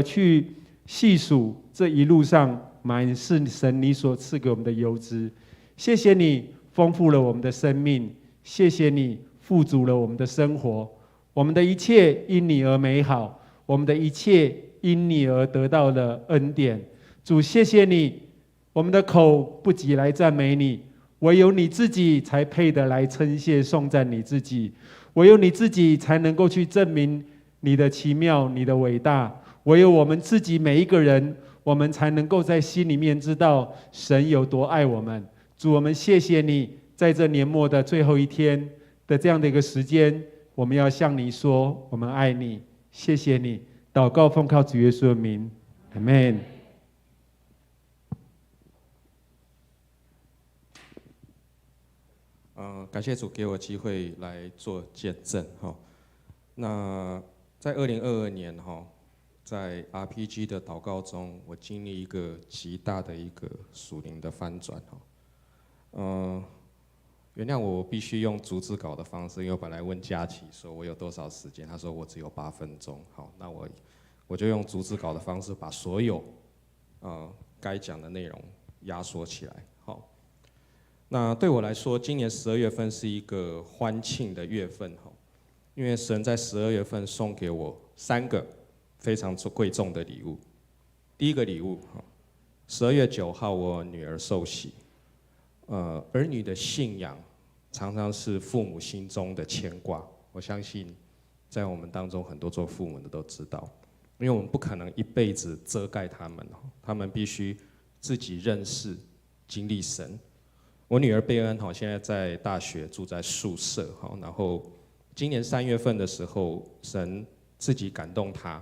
去细数这一路上满是神你所赐给我们的油脂。谢谢你丰富了我们的生命，谢谢你富足了我们的生活，我们的一切因你而美好，我们的一切因你而得到了恩典。主，谢谢你，我们的口不及来赞美你，唯有你自己才配得来称谢颂赞你自己，唯有你自己才能够去证明你的奇妙，你的伟大，唯有我们自己每一个人，我们才能够在心里面知道神有多爱我们。主，我们谢谢你，在这年末的最后一天的这样的一个时间，我们要向你说我们爱你，谢谢你。祷告奉靠主耶稣的名，阿们。感谢主给我机会来做见证哈。那在2022年哈，在 RPG 的祷告中，我经历一个极大的一个属灵的翻转哈。原谅我必须用逐字稿的方式，因为我本来问佳琪说我有多少时间，他说我只有8分钟。好，那我就用逐字稿的方式把所有该讲的内容压缩起来。好，那对我来说，今年12月份是一个欢庆的月份哈，因为神在12月份送给我3个非常贵重的礼物。第一个礼物，12月9号我女儿受洗。儿女的信仰常常是父母心中的牵挂，我相信在我们当中很多做父母的都知道，因为我们不可能一辈子遮盖他们，他们必须自己认识、经历神。我女儿贝恩现在在大学住在宿舍，然后今年3月份的时候，神自己感动她，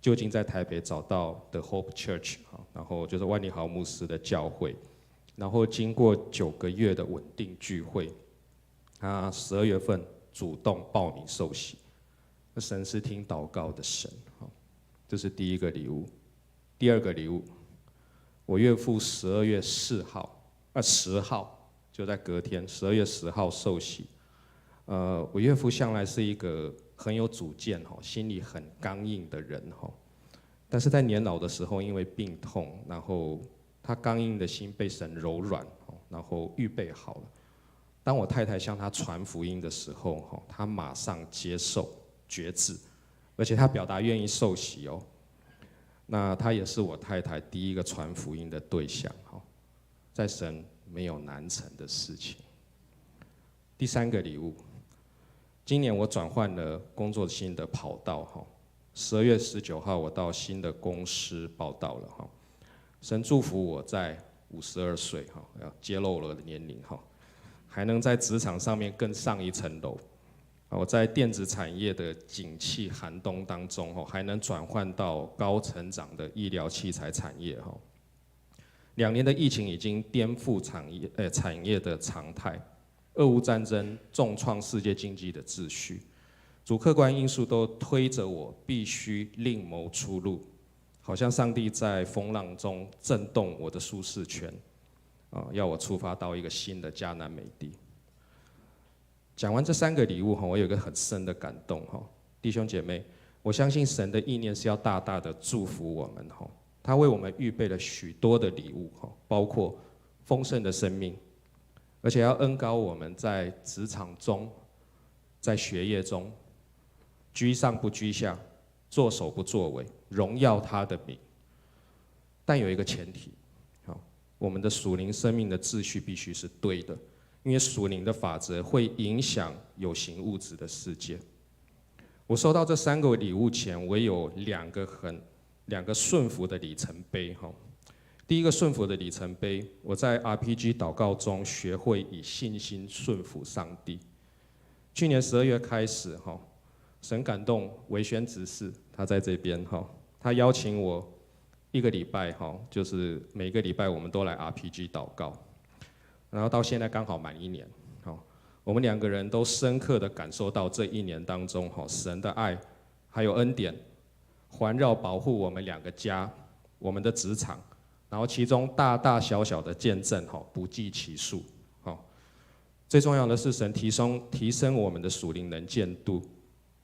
就近在台北找到 The Hope Church， 然后就是万利豪牧师的教会。然后经过9个月的稳定聚会，他12月份主动报名受洗。神是听祷告的神，这是第一个礼物。第二个礼物，我岳父12月10号，就在隔天12月10号受洗。我岳父向来是一个很有主见、心里很刚硬的人，但是在年老的时候，因为病痛，然后他刚硬的心被神柔软，然后预备好了。当我太太向他传福音的时候，他马上接受决志，而且他表达愿意受洗哦。那他也是我太太第一个传福音的对象，在神没有难成的事情。第三个礼物，今年我转换了工作新的跑道，12月19号我到新的公司报道了，神祝福我在52岁，揭露了我的年龄，还能在职场上面更上一层楼。我在电子产业的景气寒冬当中，还能转换到高成长的医疗器材产业。2年的疫情已经颠覆产业的常态，俄乌战争重创世界经济的秩序，主客观因素都推着我必须另谋出路，好像上帝在风浪中震动我的舒适圈，要我出发到一个新的迦南美地。讲完这3个礼物，我有一个很深的感动，弟兄姐妹，我相信神的意念是要大大的祝福我们，他为我们预备了许多的礼物，包括丰盛的生命，而且要恩膏我们在职场中，在学业中，居上不居下，作首不作尾，荣耀他的名。但有一个前提，我们的属灵生命的秩序必须是对的。因为属灵的法则会影响有形物质的世界。我收到这3个礼物前，我有两个顺服的里程碑。第一个顺服的里程碑，我在 RPG 祷告中学会以信心顺服上帝。去年12月开始，神感动维宣执事，他在这边，他邀请我1个礼拜，就是每个礼拜我们都来 RPG 祷告。然后到现在刚好满1年，我们2个人都深刻的感受到这1年当中，神的爱还有恩典环绕保护我们2个家，我们的职场，然后其中大大小小的见证不计其数。最重要的是神提升我们的属灵能见度，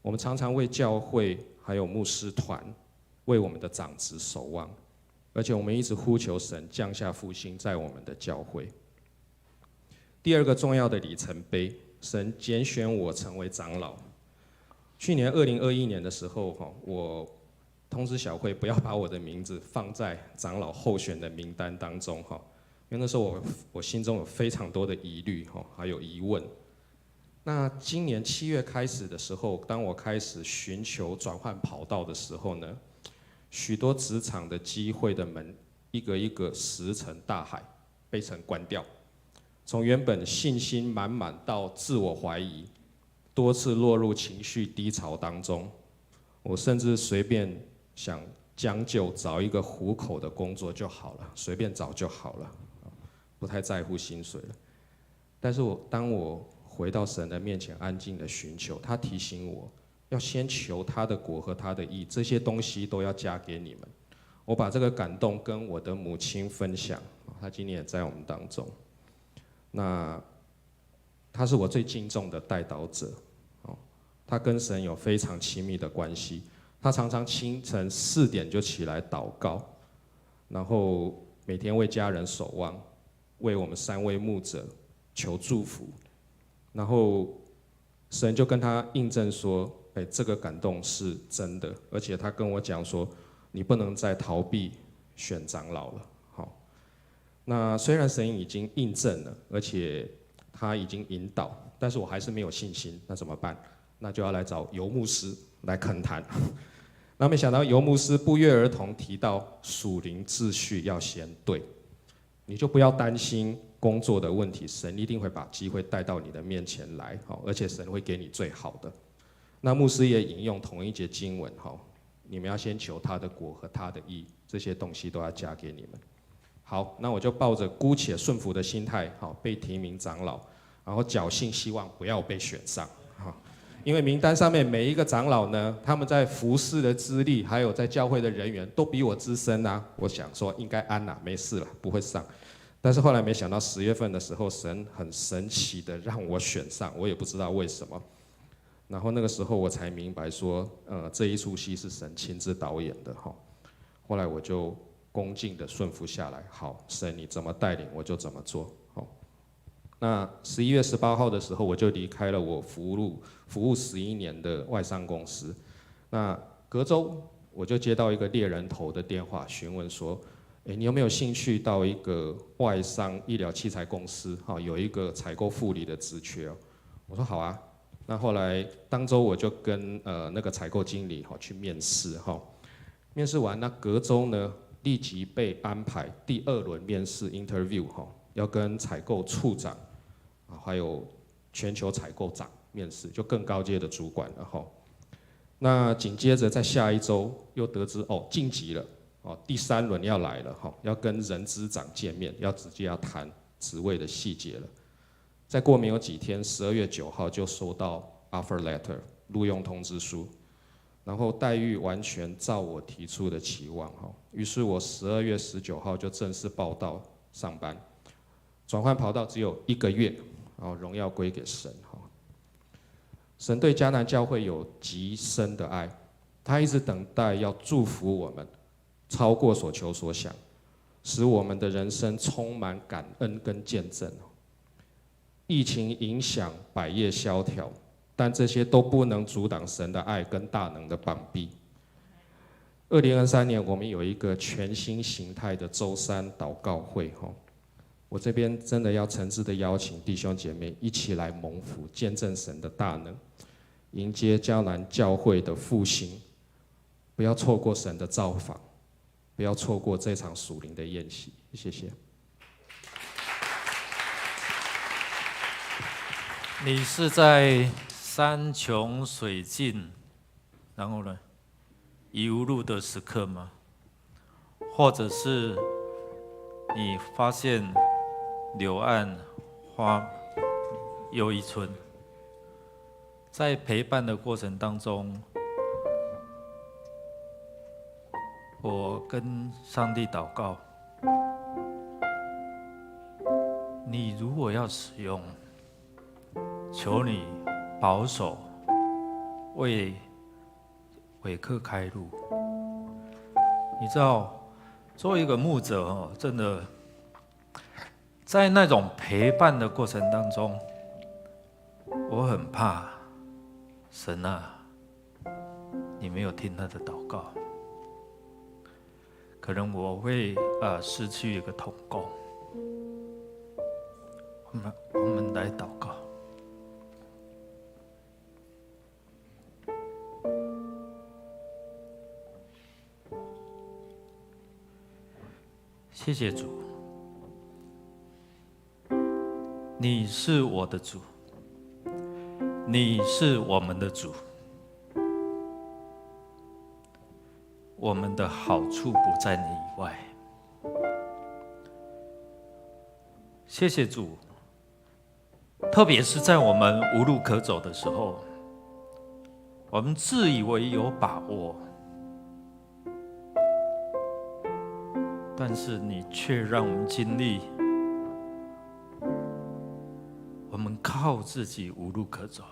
我们常常为教会还有牧师团为我们的长子守望，而且我们一直呼求神降下复兴在我们的教会。第2个重要的里程碑，神拣选我成为长老。去年2021年的时候，我通知小会不要把我的名字放在长老候选的名单当中，因为那时候我心中有非常多的疑虑，还有疑问。那今年7月开始的时候，当我开始寻求转换跑道的时候呢，许多职场的机会的门一个一个石沉大海，被神关掉。从原本信心满满到自我怀疑，多次落入情绪低潮当中。我甚至随便想将就找一个糊口的工作就好了，随便找就好了，不太在乎薪水了。但是当我回到神的面前安静的寻求，他提醒我要先求他的国和他的义，这些东西都要加给你们。我把这个感动跟我的母亲分享，她今年也在我们当中。那他是我最敬重的代祷者，他跟神有非常亲密的关系。他常常清晨4点就起来祷告，然后每天为家人守望，为我们3位牧者求祝福。然后神就跟他印证说，这个感动是真的，而且他跟我讲说，你不能再逃避选长老了。那虽然神已经印证了，而且他已经引导，但是我还是没有信心，那怎么办？那就要来找游牧师来恳谈。那没想到游牧师不约而同提到属灵秩序要先对，你就不要担心工作的问题，神一定会把机会带到你的面前来，而且神会给你最好的。那牧师也引用同一节经文，你们要先求他的国和他的义，这些东西都要加给你们。好，那我就抱着姑且顺服的心态，被提名长老，然后侥幸希望不要被选上，因为名单上面每一个长老呢，他们在服侍的资历，还有在教会的人员都比我资深啊。我想说应该安啦，没事了，不会上。但是后来没想到10月份的时候，神很神奇的让我选上，我也不知道为什么。然后那个时候我才明白说，这一出戏是神亲自导演的哈。后来我就恭敬的顺服下来，好，神你怎么带领我就怎么做。好，那11月18号的时候，我就离开了我服务11年的外商公司。那隔周我就接到一个猎人头的电话，询问说，你有没有兴趣到一个外商医疗器材公司，有一个采购副理的职缺哦。我说好啊。那后来当周我就跟那个采购经理去面试哈。面试完，那隔周呢，立即被安排第2轮面试 interview 哈，要跟采购处长还有全球采购长面试，就更高阶的主管了哈。那紧接着在下一周又得知晋级了第3轮要来了哈，要跟人资长见面，直接要谈职位的细节了。再过没有几天，12月9号就收到 offer letter 录用通知书。然后待遇完全照我提出的期望哈，于是我12月19号就正式报到上班，转换跑道只有1个月，荣耀归给神哈。神对迦南教会有极深的爱，他一直等待要祝福我们，超过所求所想，使我们的人生充满感恩跟见证。疫情影响百业萧条，但这些都不能阻挡神的爱跟大能的膀臂。2023年，我们有一个全新形态的周3祷告会我这边真的要诚挚的邀请弟兄姐妹一起来蒙福，见证神的大能，迎接迦南教会的复兴。不要错过神的造访，不要错过这场属灵的宴席。谢谢。你是在山穷水尽，然后呢，已无路的时刻吗？或者是你发现柳暗花又一村，在陪伴的过程当中，我跟上帝祷告，你如果要使用，求你保守，为伟客开路。你知道，作为一个牧者真的在那种陪伴的过程当中，我很怕神啊，你没有听他的祷告，可能我会失去一个同工。我们来祷告。谢谢主，你是我的主，你是我们的主，我们的好处不在你以外。谢谢主，特别是在我们无路可走的时候，我们自以为有把握，但是你却让我们经历，我们靠自己无路可走，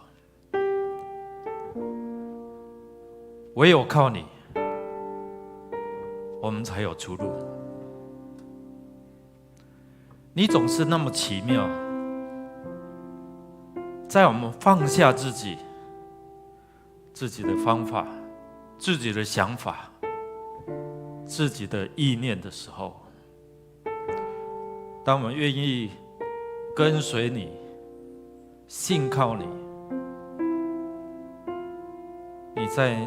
唯有靠你，我们才有出路。你总是那么奇妙，在我们放下自己的方法、自己的想法、自己的意念的时候，当我们愿意跟随你、信靠你，你在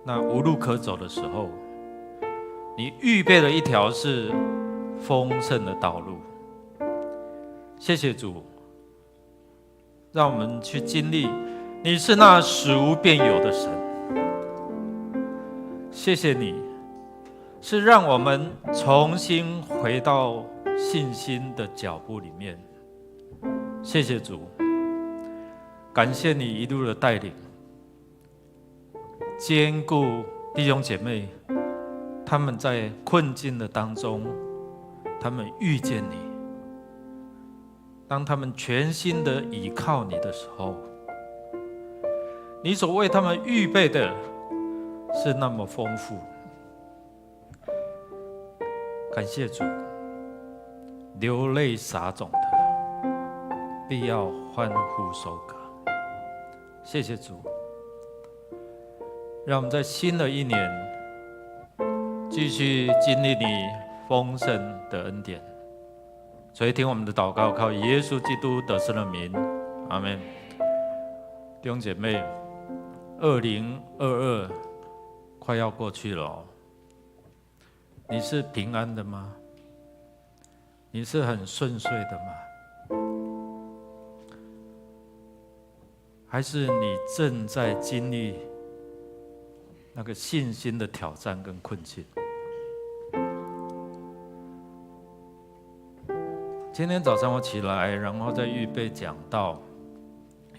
那无路可走的时候，你预备了一条是丰盛的道路。谢谢主，让我们去经历你是那使无变有的神。谢谢你，是让我们重新回到信心的脚步里面。谢谢主，感谢你一路的带领，坚固弟兄姐妹，他们在困境的当中，他们遇见你。当他们全心的倚靠你的时候，你所为他们预备的是那么丰富。感谢主，流泪撒种的，必要欢呼收割。谢谢主，让我们在新的一年继续经历你丰盛的恩典。所以听我们的祷告，靠耶稣基督得胜的名，阿们。弟兄姐妹，2022快要过去了哦，你是平安的吗？你是很顺遂的吗？还是你正在经历那个信心的挑战跟困境？今天早上我起来，然后再预备讲道，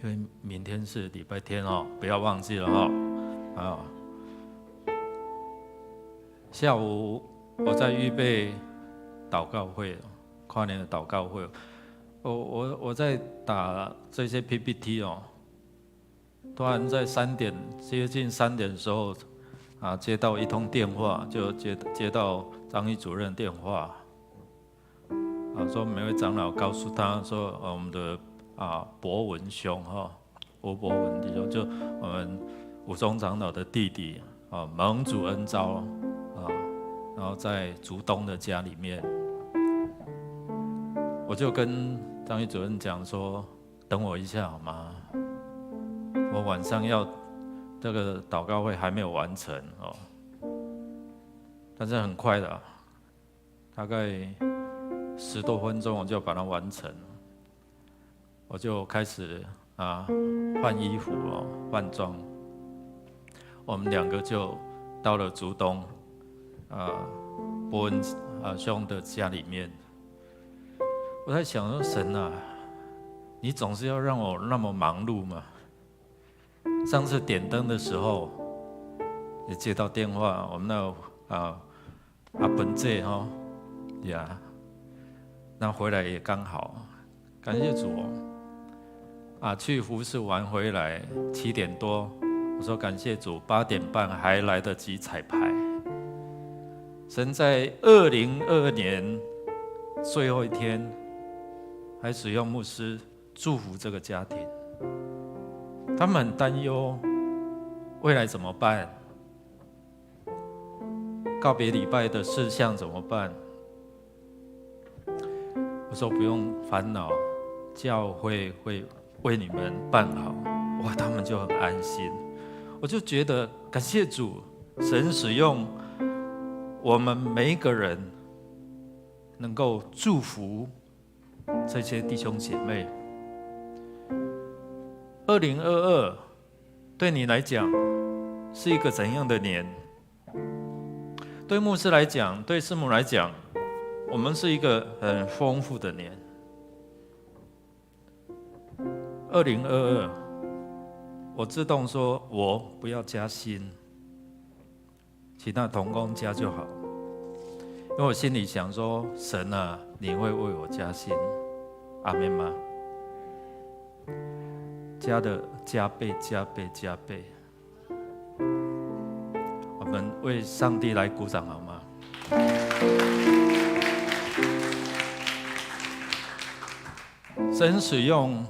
因为明天是礼拜天哦，不要忘记了哦。下午我在预备祷告会，跨年的祷告会，我在打这些 PPT 哦。突然在接近3点的时候，接到一通电话，就接到张毅主任电话。说每位长老告诉他说，我们的博文兄吴博文弟兄，就我们武宗长老的弟弟蒙主恩召然后在竹东的家里面，我就跟张毅主任讲说，等我一下好吗？我晚上要这个祷告会还没有完成哦，但是很快的，大概10多分钟我就把它完成，我就开始换衣服换装，我们2个就到了竹东伯恩兄的家里面。我在想说，神啊，你总是要让我那么忙碌吗？上次点灯的时候也接到电话，我们那阿本姐那回来也刚好，感谢主去服事完回来7点多，我说感谢主，8点半还来得及彩排。神在2022年最后一天，还使用牧师祝福这个家庭。他们很担忧未来怎么办，告别礼拜的事项怎么办？我说不用烦恼，教会会为你们办好。哇，他们就很安心。我就觉得感谢主，神使用我们每一个人，能够祝福这些弟兄姐妹。2022对你来讲是一个怎样的年？对牧师来讲，对师母来讲，我们是一个很丰富的年。2022，我自动说我不要加薪，其他同工加就好，因为我心里想说，神啊，你会为我加薪，阿们吗？加的加倍，加倍，加倍。我们为上帝来鼓掌好吗？神使用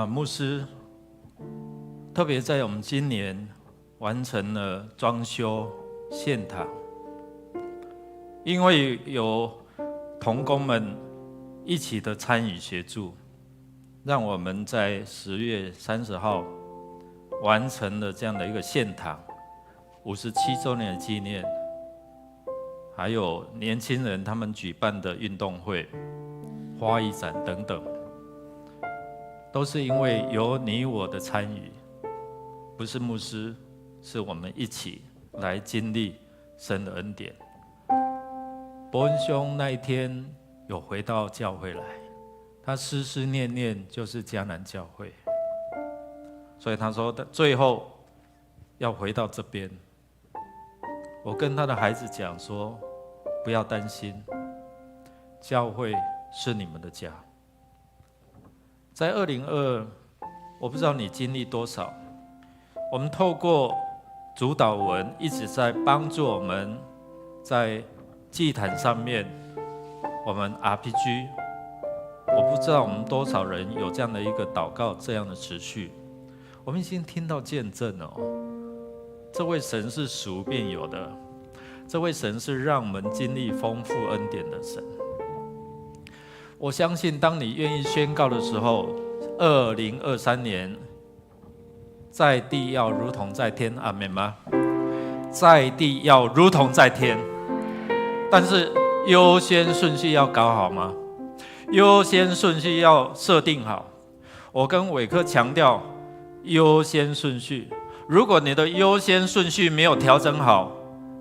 牧师，特别在我们今年完成了装修献堂，因为有同工们一起的参与协助，让我们在10月30号完成了这样的一个献堂，57周年的纪念，还有年轻人他们举办的运动会、花艺展等等，都是因为有你我的参与，不是牧师，是我们一起来经历神的恩典。伯恩兄那一天有回到教会来，他思思念念就是迦南教会，所以他说最后要回到这边。我跟他的孩子讲说，不要担心，教会是你们的家。在2022，我不知道你经历多少，我们透过主导文一直在帮助我们，在祭坛上面，我们 RPG， 我不知道我们多少人有这样的一个祷告，这样的持续。我们已经听到见证了这位神是属变有的，这位神是让我们经历丰富恩典的神。我相信当你愿意宣告的时候，2023年在地要如同在天，阿们吗？在地要如同在天，但是优先顺序要搞好吗？优先顺序要设定好。我跟伟科强调优先顺序，如果你的优先顺序没有调整好，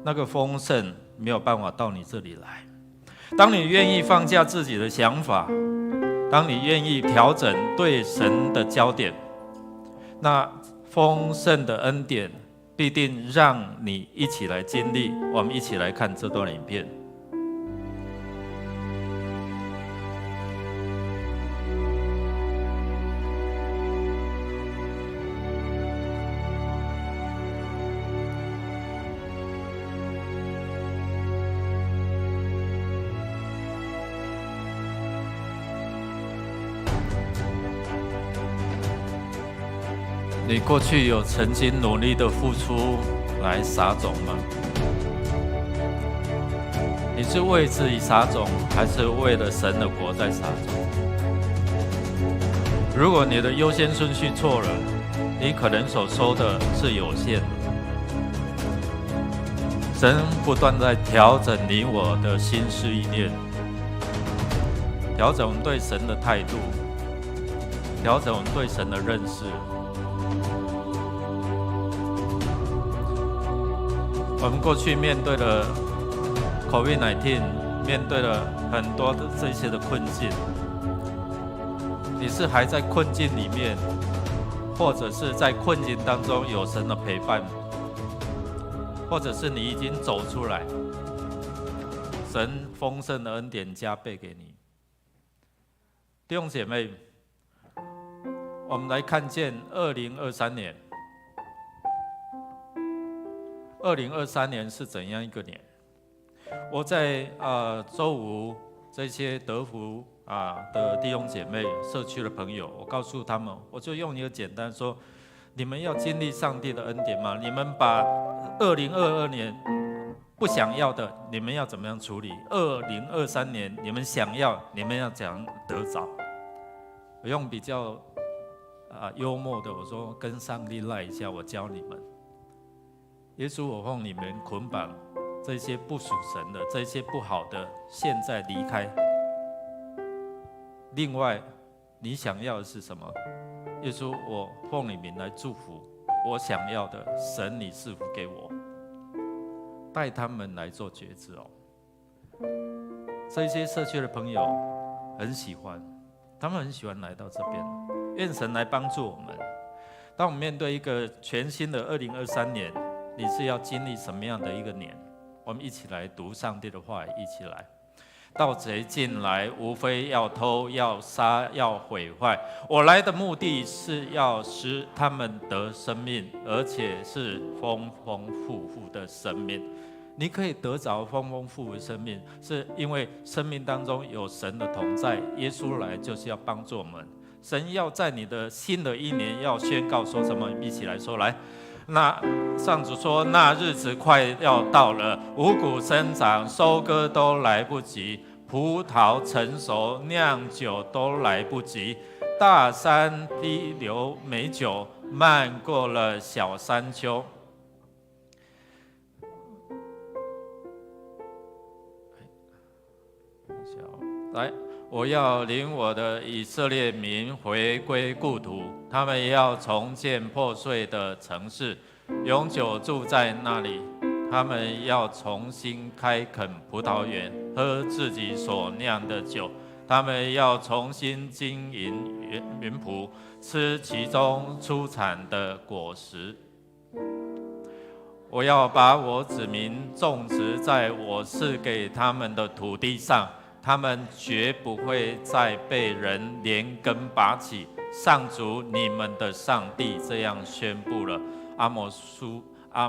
那个丰盛没有办法到你这里来。当你愿意放下自己的想法，当你愿意调整对神的焦点，那丰盛的恩典必定让你一起来经历。我们一起来看这段影片。你过去有曾经努力的付出来撒种吗？你是为自己撒种，还是为了神的国在撒种？如果你的优先顺序错了，你可能所收的是有限的。神不断在调整你我的心思意念，调整我们对神的态度，调整我们对神的认识。我们过去面对了 COVID-19， 面对了很多的这些的困境。你是还在困境里面，或者是在困境当中有神的陪伴，或者是你已经走出来，神丰盛的恩典加倍给你。弟兄姐妹，我们来看见2023年。2023年是怎样一个年？我在周五这些得福的弟兄姐妹、社区的朋友，我告诉他们，我就用一个简单说：你们要经历上帝的恩典吗？你们把2022年不想要的，你们要怎么样处理？2023年你们想要，你们要怎样得着？我用比较幽默的，我说跟上帝赖一下，我教你们。耶稣，我奉你们捆绑这些不属神的、这些不好的，现在离开。另外，你想要的是什么？耶稣，我奉你名来祝福，我想要的，神你赐福给我，带他们来做决志哦。这些社区的朋友很喜欢，他们很喜欢来到这边，愿神来帮助我们。当我们面对一个全新的2023年，你是要经历什么样的一个年？我们一起来读上帝的话，一起来。盗贼进来，无非要偷、要杀、要毁坏。我来的目的是要使他们得生命，而且是丰丰富富的生命。你可以得着丰丰富富的生命，是因为生命当中有神的同在。耶稣来就是要帮助我们。神要在你的新的一年要宣告说什么？一起来说来。那上主说，那日子快要到了，五谷生长，收割都来不及，葡萄成熟，酿酒都来不及，大山滴流美酒，漫过了小山丘。来，我要领我的以色列民回归故土，他们要重建破碎的城市，永久住在那里。他们要重新开垦葡萄园，喝自己所酿的酒。他们要重新经营园圃，吃其中出产的果实。我要把我子民种植在我赐给他们的土地上，他们绝不会再被人连根拔起。上主你们的上帝这样宣布了。阿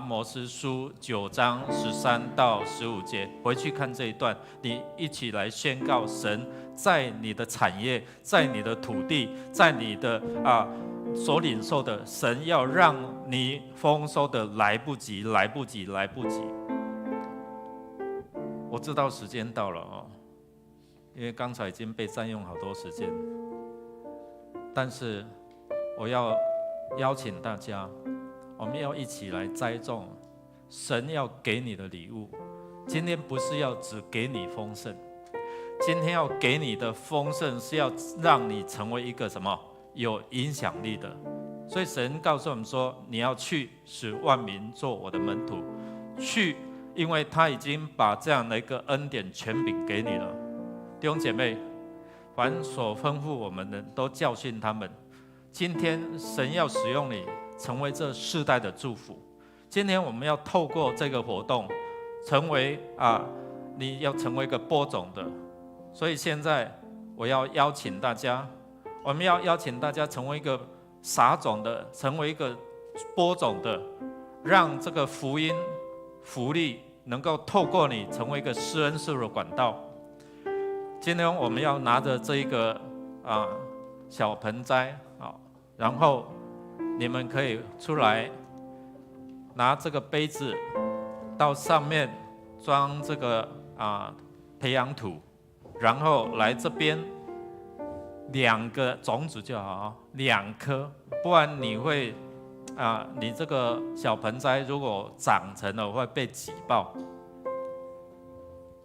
摩司书9章13到15节，回去看这一段，你一起来宣告神在你的产业，在你的土地，在你的所领受的，神要让你丰收的来不及，来不及，来不及。我知道时间到了哦，因为刚才已经被占用好多时间，但是我要邀请大家，我们要一起来栽种神要给你的礼物。今天不是要只给你丰盛，今天要给你的丰盛是要让你成为一个什么？有影响力的。所以神告诉我们说，你要去使万民做我的门徒。去，因为他已经把这样的一个恩典权柄给你了。弟兄姐妹，凡所吩咐我们的，都教训他们。今天神要使用你，成为这世代的祝福。今天我们要透过这个活动，成为你要成为一个播种的。所以现在我要邀请大家，我们要邀请大家成为一个撒种的，成为一个播种的，让这个福音福利能够透过你成为一个施恩受的管道。今天我们要拿着这一个小盆栽，然后你们可以出来拿这个杯子，到上面装这个培养土，然后来这边2个种子就好，2颗，不然你会你这个小盆栽如果长成了会被挤爆。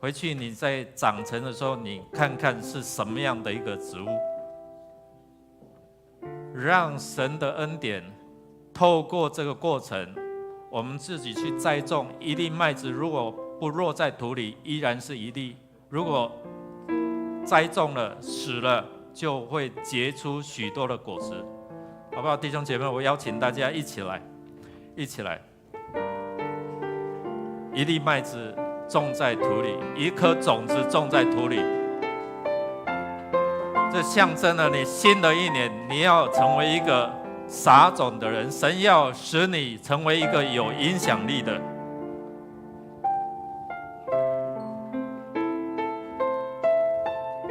回去你在长成的时候，你看看是什么样的一个植物，让神的恩典透过这个过程，我们自己去栽种。一粒麦子如果不落在土里，依然是一粒；如果栽种了死了，就会结出许多的果实，好不好？弟兄姐妹，我邀请大家一起来，一起来。一粒麦子种在土里，一颗种子种在土里，这象征了你新的一年，你要成为一个撒种的人。神要使你成为一个有影响力的。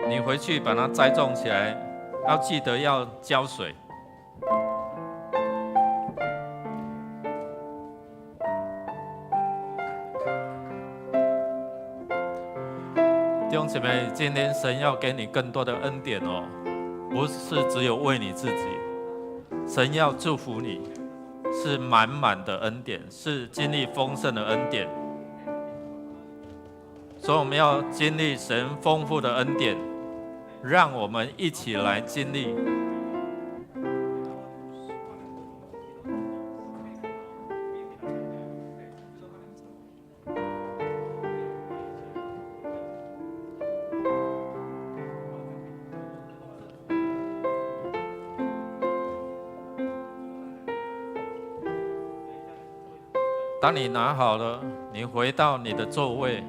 你回去把它栽种起来，要记得要浇水。弟兄姐妹，今天神要给你更多的恩典哦，不是只有为你自己，神要祝福你，是满满的恩典，是经历丰盛的恩典。所以我们要经历神丰富的恩典，让我们一起来经历。当你拿好了，你回到你的座位。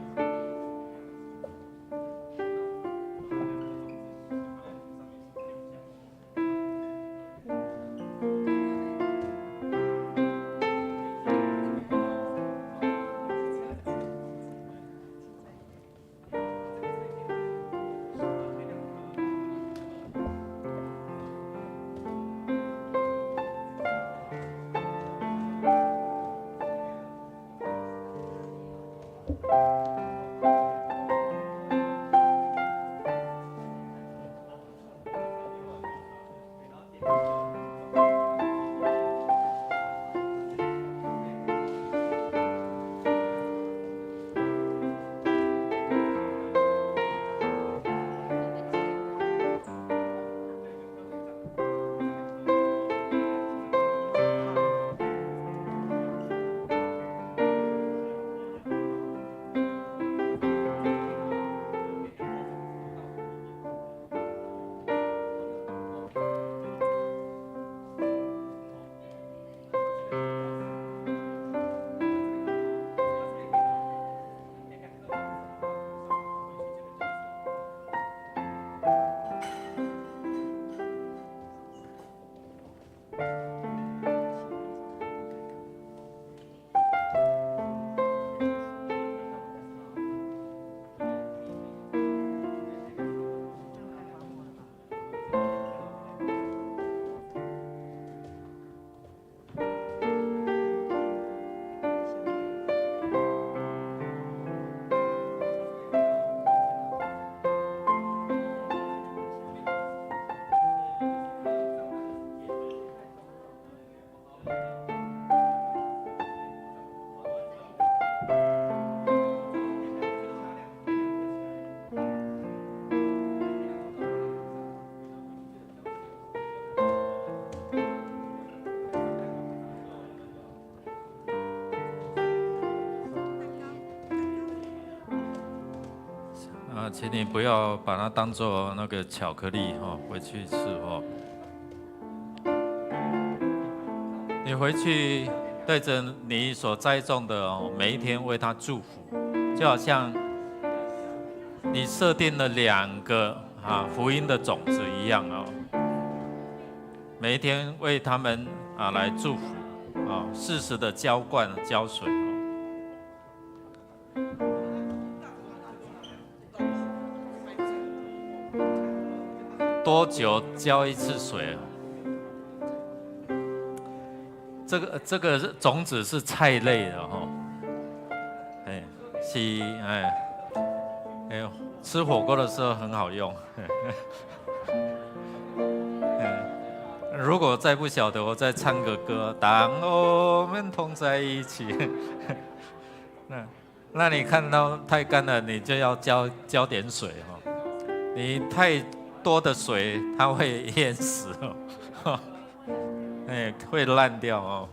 请你不要把它当作那个巧克力回去吃你回去对着你所栽种的每一天为它祝福，就好像你设定了2个福音的种子一样每一天为他们来祝福适时的浇灌浇水多久浇一次水？这个种子是菜类的吃火锅的时候很好用。如果再不晓得，我再唱个歌，当我们同在一起。那你看到太干了，你就要浇点水你太多的水，它会淹死会烂掉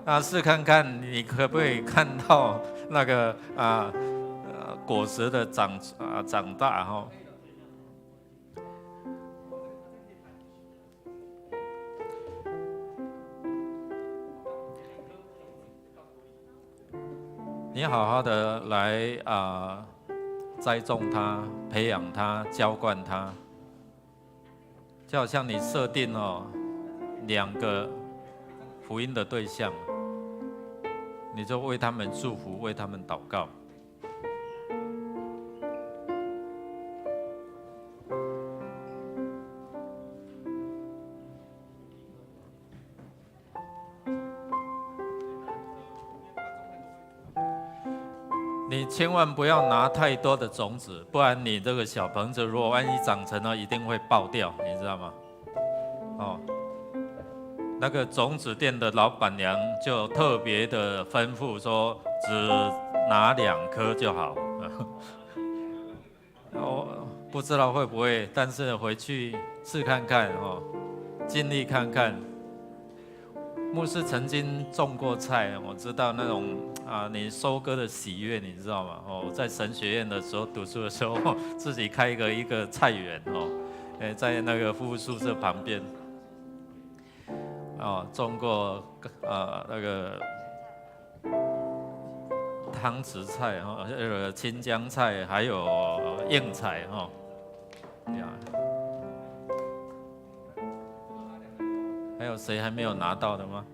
那试看看，你可不可以看到那个果实的长大你好好的来栽种它、培养它、浇灌它，就好像你设定2个福音的对象，你就为他们祝福，为他们祷告。你千万不要拿太多的种子，不然你这个小棚子如果万一长成了，一定会爆掉，你知道吗？那个种子店的老板娘就特别的吩咐说，只拿2颗就好。我不知道会不会，但是回去试看看尽力看看。牧师曾经种过菜，我知道那种你收割的喜悦，你知道吗？我在神学院的时候读书的时候，自己开一个菜园在那个妇宿舍旁边种过那个汤匙菜青江菜，还有硬菜还有谁还没有拿到的吗？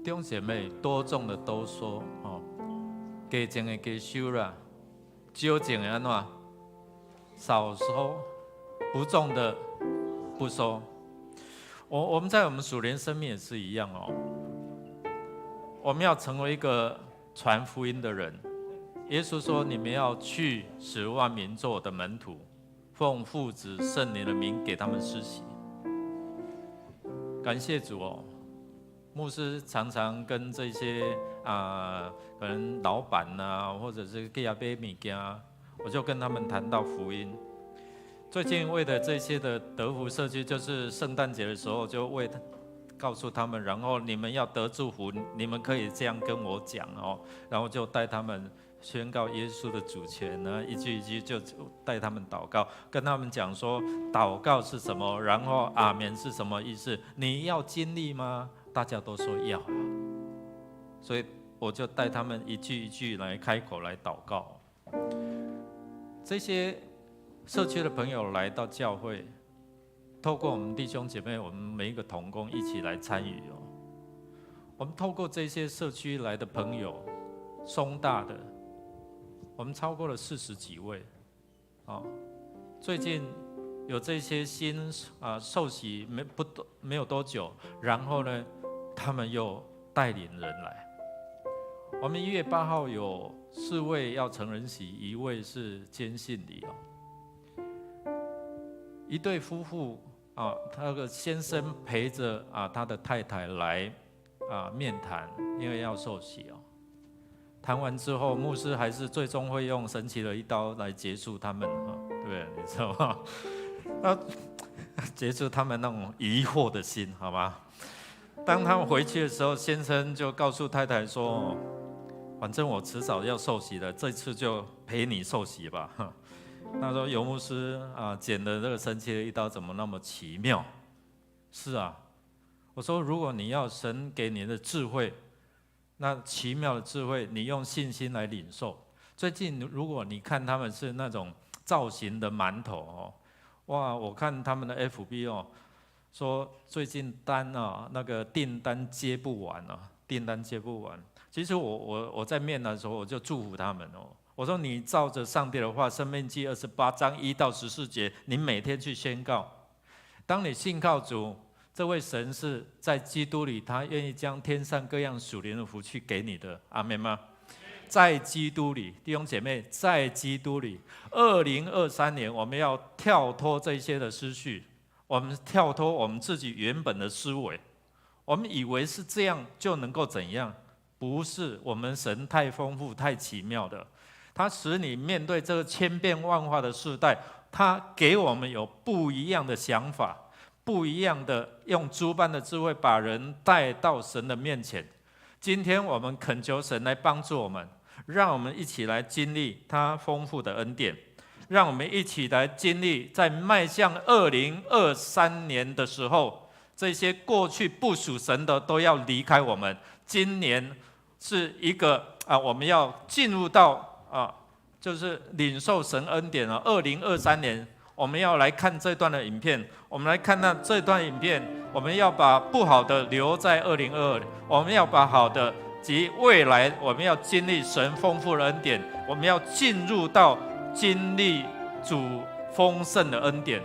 弟兄姐妹，多种的多收加种的加收啦，少种的安怎？少收，不种的不收。我们在我们属灵生命也是一样我们要成为一个传福音的人。耶稣说：“你们要去，使万民做我的门徒，奉父子圣灵的名给他们施洗。”感谢主牧师常常跟这些可能老板或者是给他买物件，我就跟他们谈到福音。最近为了这些的德福社区，就是圣诞节的时候，就告诉他们，然后你们要得祝福，你们可以这样跟我讲然后就带他们宣告耶稣的主权呢，一句一句就带他们祷告，跟他们讲说祷告是什么，然后阿们是什么意思？你要经历吗？大家都说要所以我就带他们一句一句来开口来祷告。这些社区的朋友来到教会，透过我们弟兄姐妹，我们每一个同工一起来参与我们透过这些社区来的朋友，松大的，我们超过了40几位最近有这些新受洗没有多久，然后呢，他们又带领人来。我们1月8号有4位要成人洗，1位是坚信礼一对夫妇啊，他的先生陪着他的太太来面谈，因为要受洗哦。谈完之后，牧师还是最终会用神奇的一刀来结束他们对不对？你知道吗？结束他们那种疑惑的心，好吗？当他们回去的时候，先生就告诉太太说：“反正我迟早要受洗了，这次就陪你受洗吧。”他说：“尤牧师剪的这个神奇的一刀怎么那么奇妙？”是啊，我说如果你要神给你的智慧，那奇妙的智慧，你用信心来领受。最近如果你看他们是那种造型的馒头哇，我看他们的 FB 说最近那个订单接不完订单接不完。其实我在面的时候，我就祝福他们我说你照着上帝的话，《申命记》28章1到14节，你每天去宣告。当你信靠主，这位神是在基督里，他愿意将天上各样属灵的福气给你的，阿们吗？在基督里，弟兄姐妹，在基督里，2023年我们要跳脱这些的思绪，我们跳脱我们自己原本的思维，我们以为是这样就能够怎样，不是，我们神太丰富、太奇妙的，他使你面对这个千变万化的世代，他给我们有不一样的想法，不一样的用诸般的智慧把人带到神的面前。今天我们恳求神来帮助我们，让我们一起来经历他丰富的恩典，让我们一起来经历在迈向2023年的时候，这些过去不属神的都要离开我们。今年是一个我们要进入到就是领受神恩典2023年，我们要来看这段的影片，我们来看这段影片，我们要把不好的留在2022，我们要把好的及未来，我们要经历神丰富的恩典，我们要进入到经历主丰盛的恩典。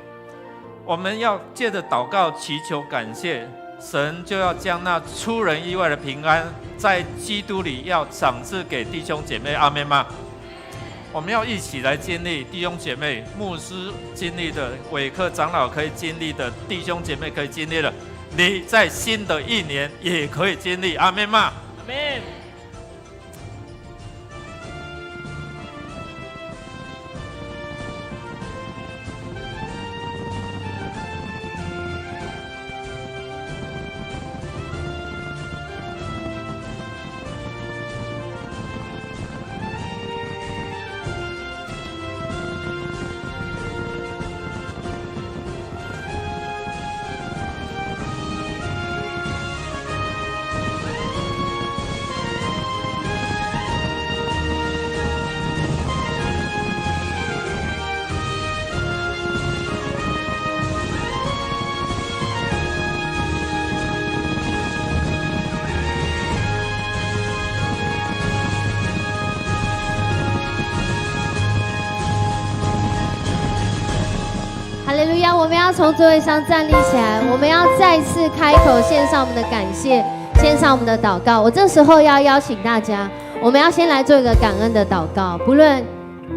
我们要借着祷告祈求感谢，神就要将那出人意外的平安在基督里要赏赐给弟兄姐妹，阿们吗？我们要一起来经历，弟兄姐妹，牧师经历的，伟克长老可以经历的，弟兄姐妹可以经历的，你在新的一年也可以经历，阿们吗？阿们。哈利路亚！我们要从座位上站立起来，我们要再次开口献上我们的感谢，献上我们的祷告。我这时候要邀请大家，我们要先来做一个感恩的祷告。不论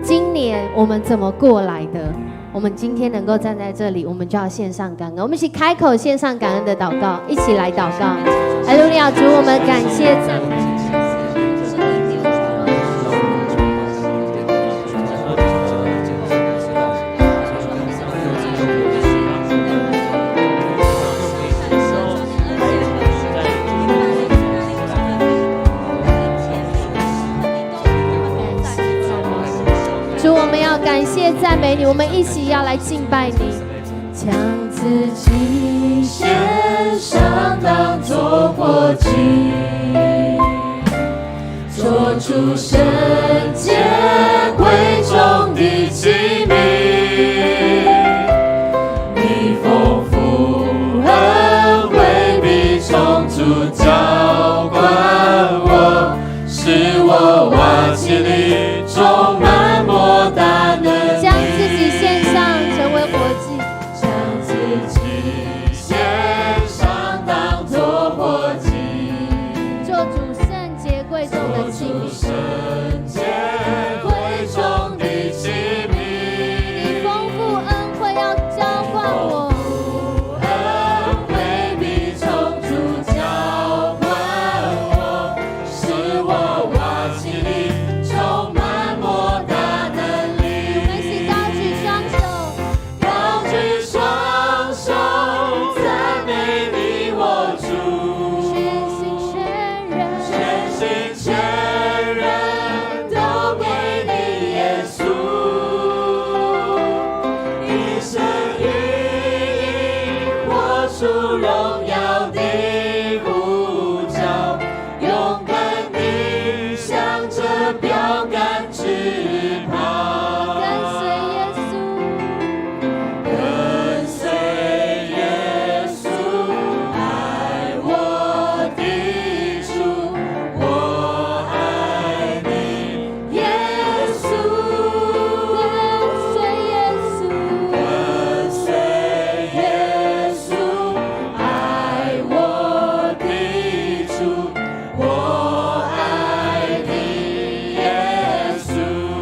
今年我们怎么过来的，我们今天能够站在这里，我们就要献上感恩。我们一起开口献上感恩的祷告，一起来祷告。哈利路亚！主，我们感谢赞美。感谢赞美你，我们一起要来敬拜你，将自己献上当作活祭，做出圣洁贵重的器皿。你丰富恩惠必充足浇灌我，使我瓦器里充满莫大能力，将自己献上成为活祭，将自己献上当作活祭，做主圣洁贵重的器皿，圣洁贵重的器皿。出荣耀的呼召，勇敢地向着标杆直跑，跟随耶稣，跟随耶稣，爱我的主，我爱你，耶稣，跟随耶稣，跟随耶稣，爱我的主，我爱你，耶稣。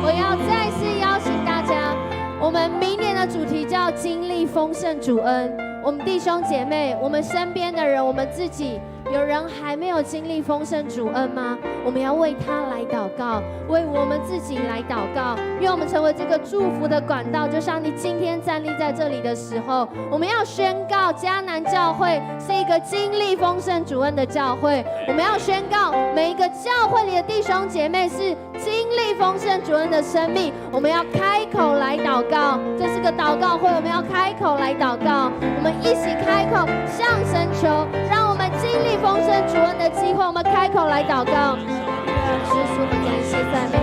我要再次邀请大家，我们明年的主题叫经历丰盛主恩。我们弟兄姐妹，我们身边的人，我们自己，有人还没有经历丰盛主恩吗？我们要为他来祷告，为我们自己来祷告，愿我们成为这个祝福的管道。就像你今天站立在这里的时候，我们要宣告迦南教会是一个经历丰盛主恩的教会。我们要宣告每一个教会里的弟兄姐妹是经历丰盛主恩的生命。我们要开口来祷告，这是个祷告会，我们要开口来祷告，我们一起开口向神求，让我们经历丰盛主恩的机会。我们开口来祷告，主，我们感谢赞美。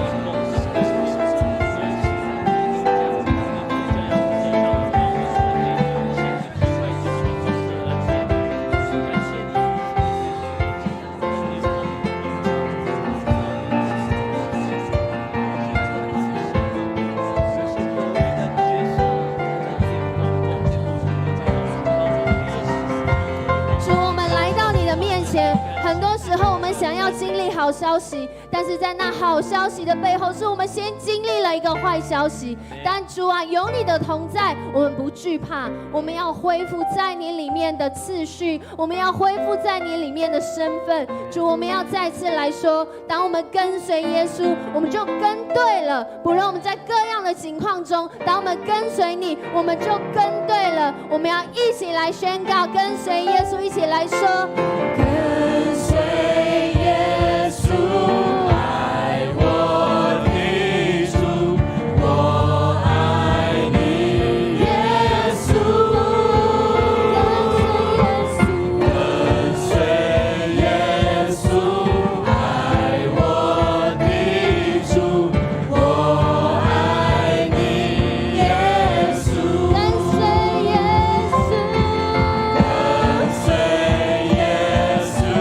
很多时候我们想要经历好消息，但是在那好消息的背后，是我们先经历了一个坏消息。但主啊，有你的同在，我们不惧怕。我们要恢复在你里面的次序，我们要恢复在你里面的身份。主，我们要再次来说，当我们跟随耶稣，我们就跟对了。不论我们在各样的情况中，当我们跟随你，我们就跟对了。我们要一起来宣告，跟随耶稣，一起来说，跟随耶稣，爱我的主，我爱你，耶稣，跟随耶稣，爱我的主，我爱你，耶稣，跟随耶稣，跟随耶稣。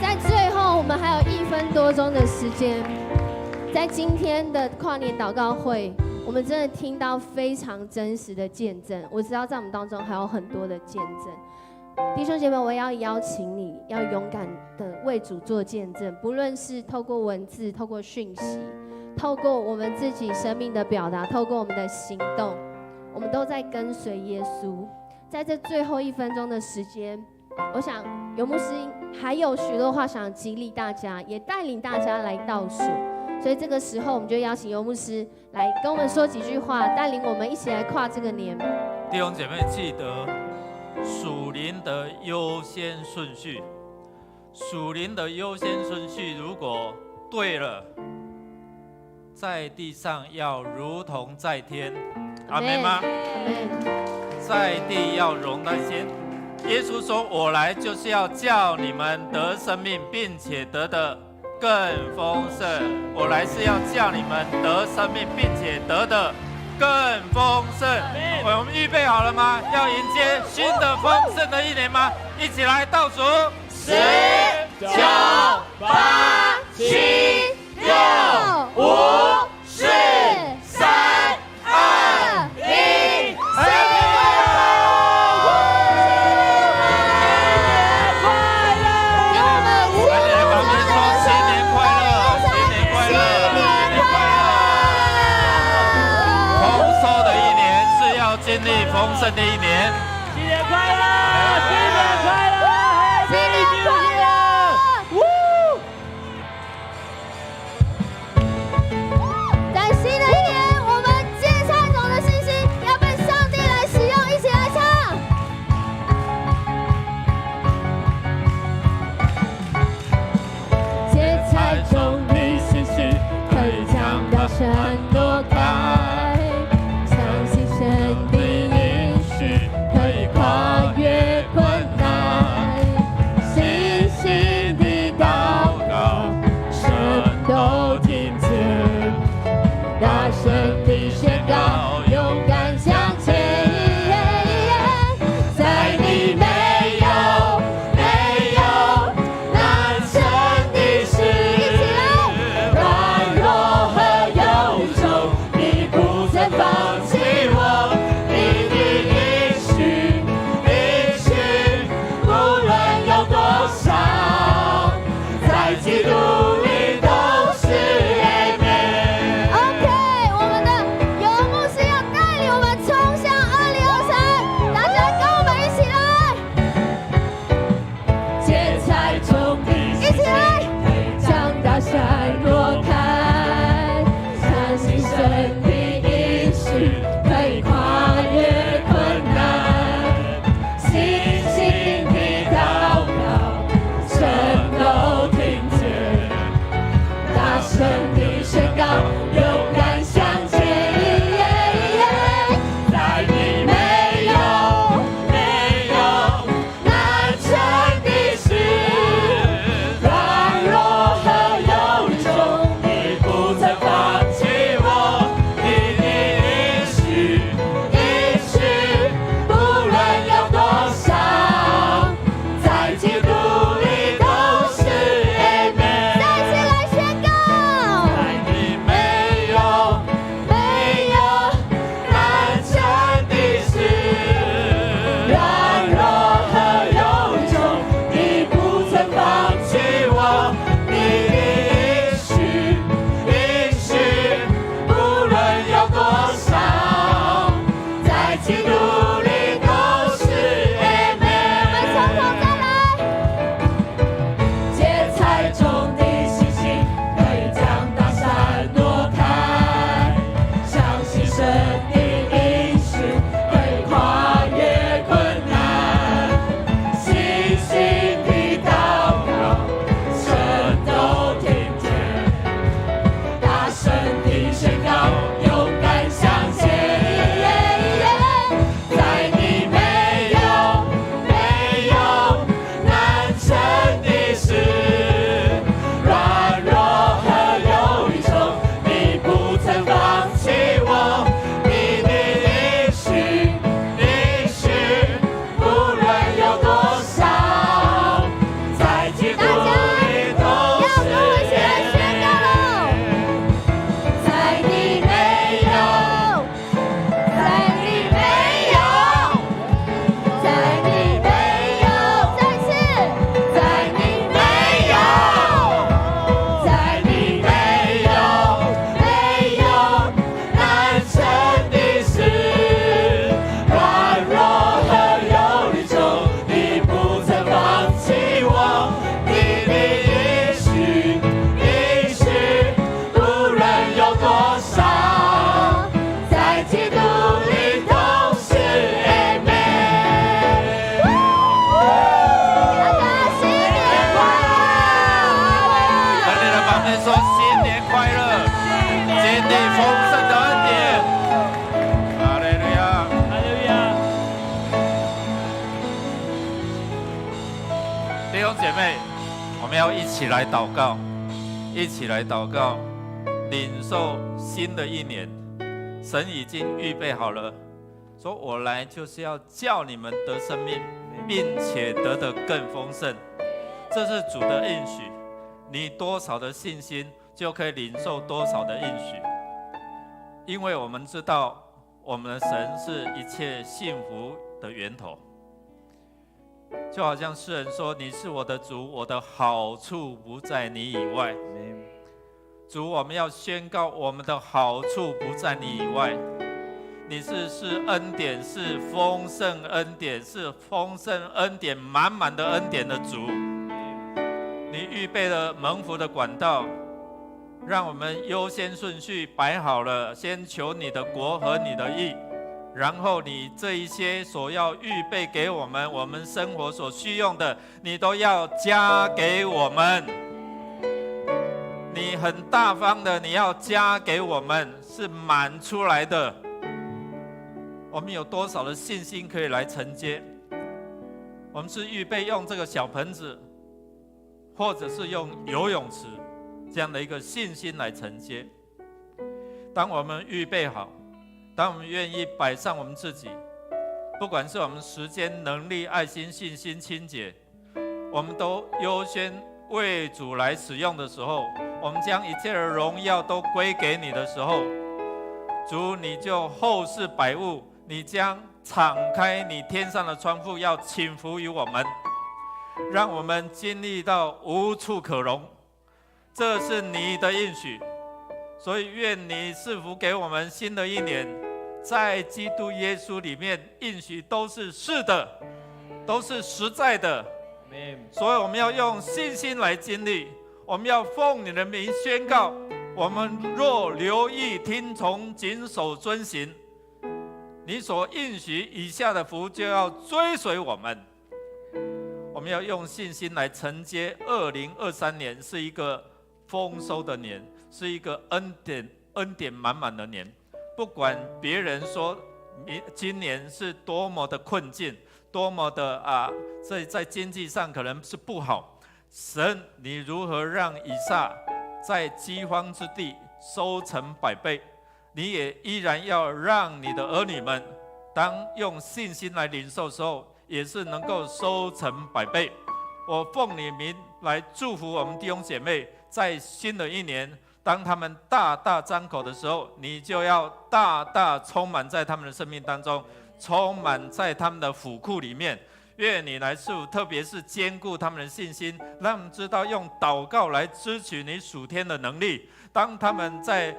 在最后，我们还有1分多钟的时间，在今天的跨年祷告会，我们真的听到非常真实的见证。我知道在我们当中还有很多的见证，弟兄姐妹，我要邀请你，要勇敢的为主做见证，不论是透过文字、透过讯息、透过我们自己生命的表达、透过我们的行动，我们都在跟随耶稣。在这最后1分钟的时间，我想游牧师还有许多话想激励大家，也带领大家来倒数。所以这个时候，我们就邀请游牧师来跟我们说几句话，带领我们一起来跨这个年。弟兄姐妹，记得属灵的优先顺序。属灵的优先顺序如果对了，在地上要如同在天，阿们吗？在地要容那些耶稣说：“我来就是要叫你们得生命，并且得的更丰盛。我来是要叫你们得生命，并且得的更丰盛。”我们预备好了吗？要迎接新的丰盛的一年吗？一起来倒数：10、9、8、7、6、5、4、3、2、1。经历丰盛的一年，新年快乐！新年快乐！新年快乐！在新的一年，我们接下走的信息要被上帝来使用，一起来唱。接菜中的信息可以将大山挪开。神的应许可以跨越困难，弟兄姐妹，我们要一起来祷告，一起来祷告，领受新的一年。神已经预备好了，说我来就是要叫你们得生命，并且得的更丰盛。这是主的应许，你多少的信心，就可以领受多少的应许。因为我们知道，我们的神是一切幸福的源头。就好像诗人说：“你是我的主，我的好处不在你以外。”主，我们要宣告我们的好处不在你以外。你是恩典，是丰盛恩典，是丰盛恩典满满的恩典的主。你预备了蒙福的管道，让我们优先顺序摆好了，先求你的国和你的义。然后你这一些所要预备给我们生活所需用的，你都要加给我们。你很大方的，你要加给我们，是满出来的。我们有多少的信心可以来承接？我们是预备用这个小盆子，或者是用游泳池这样的一个信心来承接。当我们预备好，当我们愿意摆上我们自己，不管是我们时间、能力、爱心、信心、清洁，我们都优先为主来使用的时候，我们将一切的荣耀都归给你的时候，主，你就厚赐百物，你将敞开你天上的窗户，要倾福于我们，让我们经历到无处可容。这是你的应许，所以愿你赐福给我们新的一年，在基督耶稣里面应许都是是的，都是实在的。所以我们要用信心来经历，我们要奉你的名宣告，我们若留意听从谨守遵行，你所应许以下的福就要追随我们。我们要用信心来承接2023年是一个丰收的年，是一个恩典满满的年。不管别人说今年是多么的困境，多么的在经济上可能是不好，神，你如何让以撒在饥荒之地收成100倍？你也依然要让你的儿女们，当用信心来领受的时候，也是能够收成100倍。我奉你名来祝福我们弟兄姐妹，在新的一年，当他们大大张口的时候，你就要大大充满在他们的生命当中，充满在他们的府库里面。愿你来祝福，特别是坚固他们的信心，让他们知道用祷告来支取你属天的能力。当他们在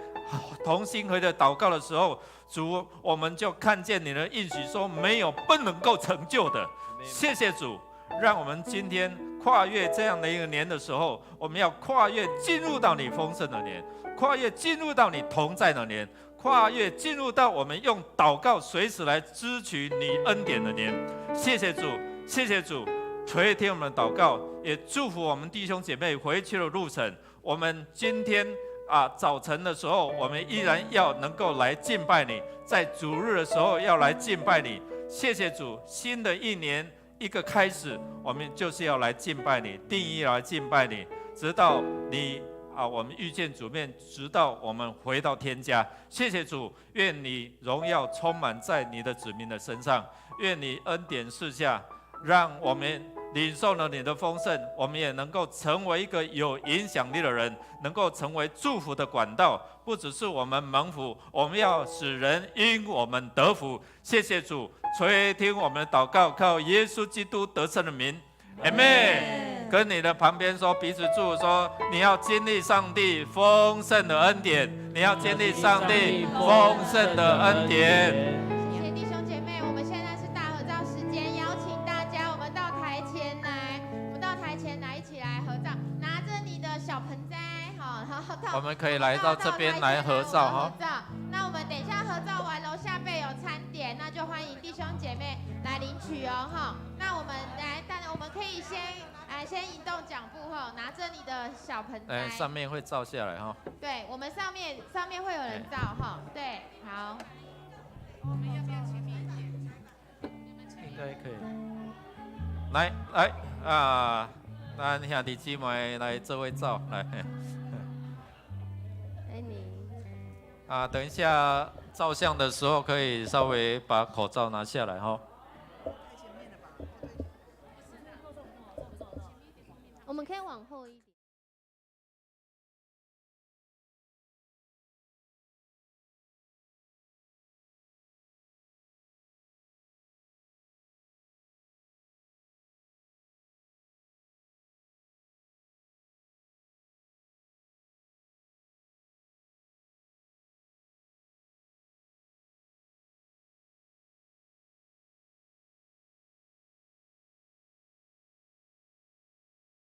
同心合意的祷告的时候，主，我们就看见你的应许说，没有不能够成就的。谢谢主，让我们今天跨越这样的一个年的时候，我们要跨越进入到你丰盛的年，跨越进入到你同在的年，跨越进入到我们用祷告随时来支取你恩典的年。谢谢主，谢谢主，垂听我们的祷告，也祝福我们弟兄姐妹回去的路程。我们今天早晨的时候，我们依然要能够来敬拜你，在主日的时候要来敬拜你。谢谢主，新的一年一个开始，我们就是要来敬拜你，定义来敬拜你，直到你我们遇见主面，直到我们回到天家。谢谢主，愿你荣耀充满在你的子民的身上，愿你恩典赐下，让我们领受了你的丰盛，我们也能够成为一个有影响力的人，能够成为祝福的管道。不只是我们蒙福，我们要使人因我们得福。谢谢主，垂听我们的祷告，靠耶稣基督得胜的名，阿们。跟你的旁边说，彼此祝福说，你要经历上帝丰盛的恩典，你要经历上帝丰盛的恩典。谢谢弟兄姐妹，我们现在是大合照时间，邀请大家，我们到台前来，一起来合照，拿着你的小盆栽，好，然后我们可以来到这边来合照哈。那我们等一下合照完，楼下备有餐点，那就欢迎弟兄姐妹来领取哦，哈。那我们来，当然我们可以先移动脚步哈，拿着你的小盆栽，上面会照下来哈。对，我们上面会有人照哈，对，好。我们要不要前面一点？应该可以。来咱兄弟姊妹来做位照来。你啊，等一下照相的时候可以稍微把口罩拿下来哈。我们可以往后一点。